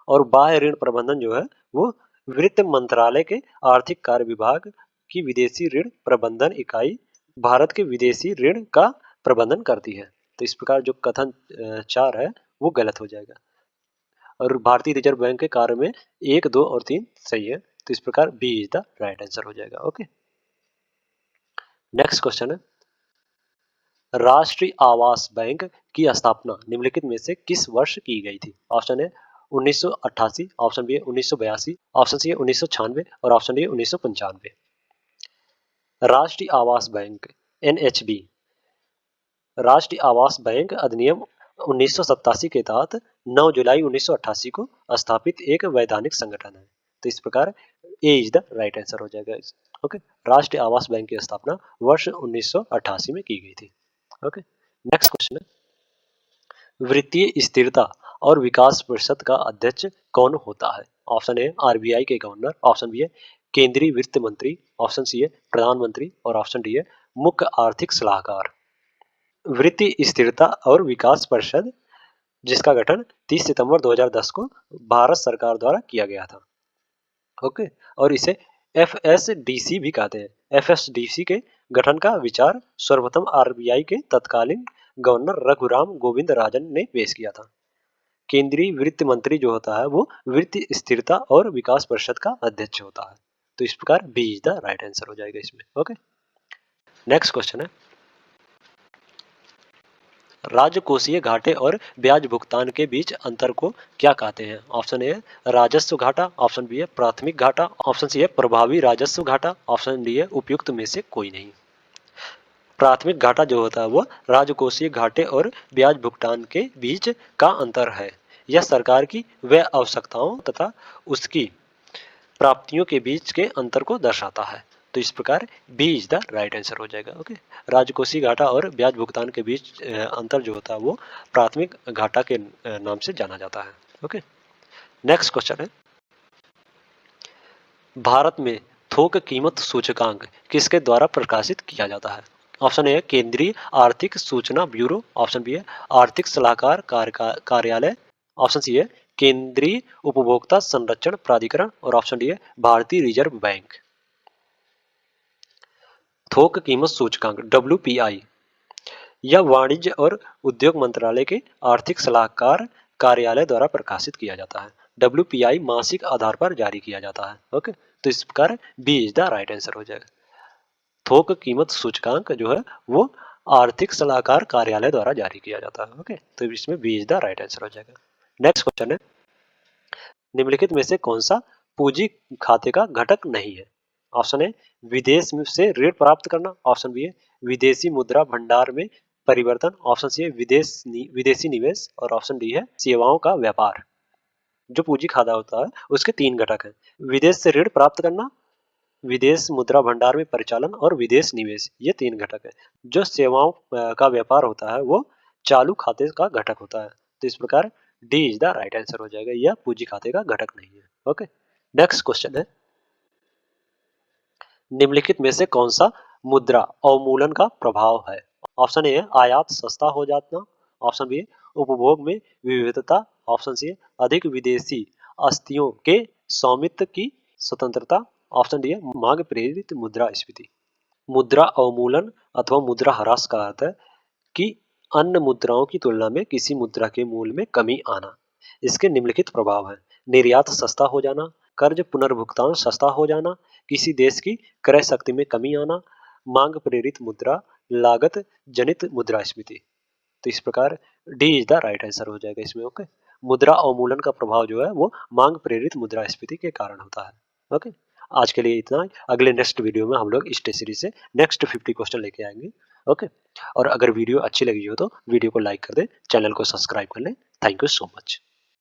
और बाह्य ऋण प्रबंधन जो है वो वित्त मंत्रालय के आर्थिक कार्य विभाग की विदेशी ऋण प्रबंधन इकाई भारत के विदेशी ऋण का प्रबंधन करती है। तो इस प्रकार जो कथन 4 है वो गलत हो जाएगा और भारतीय रिजर्व बैंक के कार्य में 1, 2 और 3 सही है। तो इस प्रकार B is the right answer हो जाएगा। ओके, नेक्स्ट क्वेश्चन है, राष्ट्रीय आवास बैंक की स्थापना निम्नलिखित में से किस वर्ष की गई थी? ऑप्शन है 1988, ऑप्शन बी है 1982, ऑप्शन सी है 1996 और ऑप्शन डी है 1995। राष्ट्रीय आवास बैंक एनएचबी राष्ट्रीय आवास बैंक अधिनियम 1987 के तहत 9 जुलाई 1988 को स्थापित एक वैधानिक संगठन है। तो इस प्रकार ए इज द राइट आंसर हो जाएगा। ओके, राष्ट्रीय आवास बैंक की स्थापना वर्ष 1988 में की गई थी। ओके, नेक्स्ट क्वेश्चन है, वित्तीय स्थिरता और विकास परिषद का अध्यक्ष कौन होता है? ऑप्शन ए आरबीआई के गवर्नर, ऑप्शन बी है केंद्रीय वित्त मंत्री, ऑप्शन सी है प्रधानमंत्री और ऑप्शन डी है मुख्य आर्थिक सलाहकार। वित्तीय स्थिरता और विकास परिषद जिसका गठन 30 सितंबर 2010 को भारत सरकार द्वारा किया गया था। ओके, और इसे एफएसडीसी भी कहते हैं। एफएसडीसी के गठन का विचार सर्वप्रथम आरबीआई के तत्कालीन गवर्नर रघुराम गोविंद राजन ने पेश किया था। केंद्रीय वित्त मंत्री जो होता है वो वित्तीय स्थिरता और विकास परिषद का अध्यक्ष होता है। तो इस प्रकार B is the right answer हो जाएगा इसमें। ओके, नेक्स्ट क्वेश्चन है, राजकोषीय घाटे और ब्याज भुगतान के बीच अंतर को क्या कहते हैं? ऑप्शन ए राजस्व घाटा, ऑप्शन बी है प्राथमिक घाटा, ऑप्शन सी है प्रभावी राजस्व घाटा, ऑप्शन डी है उपयुक्त में से कोई नहीं। प्राथमिक घाटा जो होता है वो राजकोषीय घाटे और ब्याज भुगतान के बीच का अंतर है। यह सरकार की व्यय आवश्यकताओं तथा उसकी प्राप्तियों के बीच के अंतर को दर्शाता है। तो इस प्रकार B is the right answer हो जाएगा। ओके, राजकोषीय घाटा और ब्याज भुगतान के बीच अंतर जो होता है वो प्राथमिक घाटा के नाम से जाना जाता है। ओके, नेक्स्ट क्वेश्चन है, भारत में थोक कीमत सूचकांक किसके द्वारा प्रकाशित किया जाता है? ऑप्शन ए केंद्रीय आर्थिक सूचना ब्यूरो, ऑप्शन बी है आर्थिक सलाहकार कार्यालय, ऑप्शन सी है केंद्रीय उपभोक्ता संरक्षण प्राधिकरण और ऑप्शन डी है भारतीय रिजर्व बैंक। थोक कीमत सूचकांक WPI यह वाणिज्य और उद्योग मंत्रालय के आर्थिक सलाहकार कार्यालय द्वारा प्रकाशित किया जाता है। WPI मासिक आधार पर जारी किया जाता है। ओके, तो इस प्रकार B is the right answer हो जाएगा। थोक कीमत सूचकांक जो है वो आर्थिक सलाहकार कार्यालय द्वारा जारी किया जाता है। ओके, तो इसमें B is the right answer हो जाएगा। नेक्स्ट क्वेश्चन है, निम्नलिखित में से कौन सा पूंजी खाते का घटक नहीं है? ऑप्शन ए विदेश से ऋण प्राप्त करना, ऑप्शन बी है विदेशी मुद्रा भंडार में परिवर्तन, ऑप्शन सी है विदेशी निवेश और ऑप्शन डी है सेवाओं का व्यापार। जो पूंजी खाता होता है उसके 3 घटक हैं। विदेश से ऋण प्राप्त करना, विदेश मुद्रा भंडार में परिचालन और विदेश निवेश, ये 3 घटक है। जो सेवाओं का व्यापार होता है वो चालू खाते का घटक होता है। तो इस प्रकार D is the right answer हो जाएगा, यह पूंजी खाते का घटक नहीं है। ओके, नेक्स्ट क्वेश्चन है, निम्नलिखित में से कौन सा मुद्रा अवमूलन का प्रभाव है? ऑप्शन ए है आयात सस्ता हो जाना, ऑप्शन बी है उपभोग में विविधता, ऑप्शन सी है अधिक विदेशी अस्थियों के स्वामित्व की स्वतंत्रता, ऑप्शन डी है मांग प्रेरित मुद्रास्फीति। मुद्रा अवमूलन अथवा मुद्रा ह्रास का अर्थ है कि अन्य मुद्राओं की तुलना में किसी मुद्रा के मूल्य में कमी आना। इसके निम्नलिखित प्रभाव हैं, निर्यात सस्ता हो जाना, कर्ज पुनर्भुगतान सस्ता हो जाना, किसी देश की क्रय शक्ति में कमी आना, मांग प्रेरित मुद्रा लागत जनित मुद्रास्फीति। तो इस प्रकार D is the right answer हो जाएगा इसमें। ओके, मुद्रा अवमूलन का प्रभाव जो है वो मांग प्रेरित मुद्रास्फीति के कारण होता है। ओके, आज के लिए इतना ही। अगले नेक्स्ट वीडियो में हम लोग इस सीरीज से नेक्स्ट 50 क्वेश्चन लेके आएंगे। ओके, और अगर वीडियो अच्छी लगी हो तो वीडियो को लाइक कर दें, चैनल को सब्सक्राइब कर लें। Thank you so much.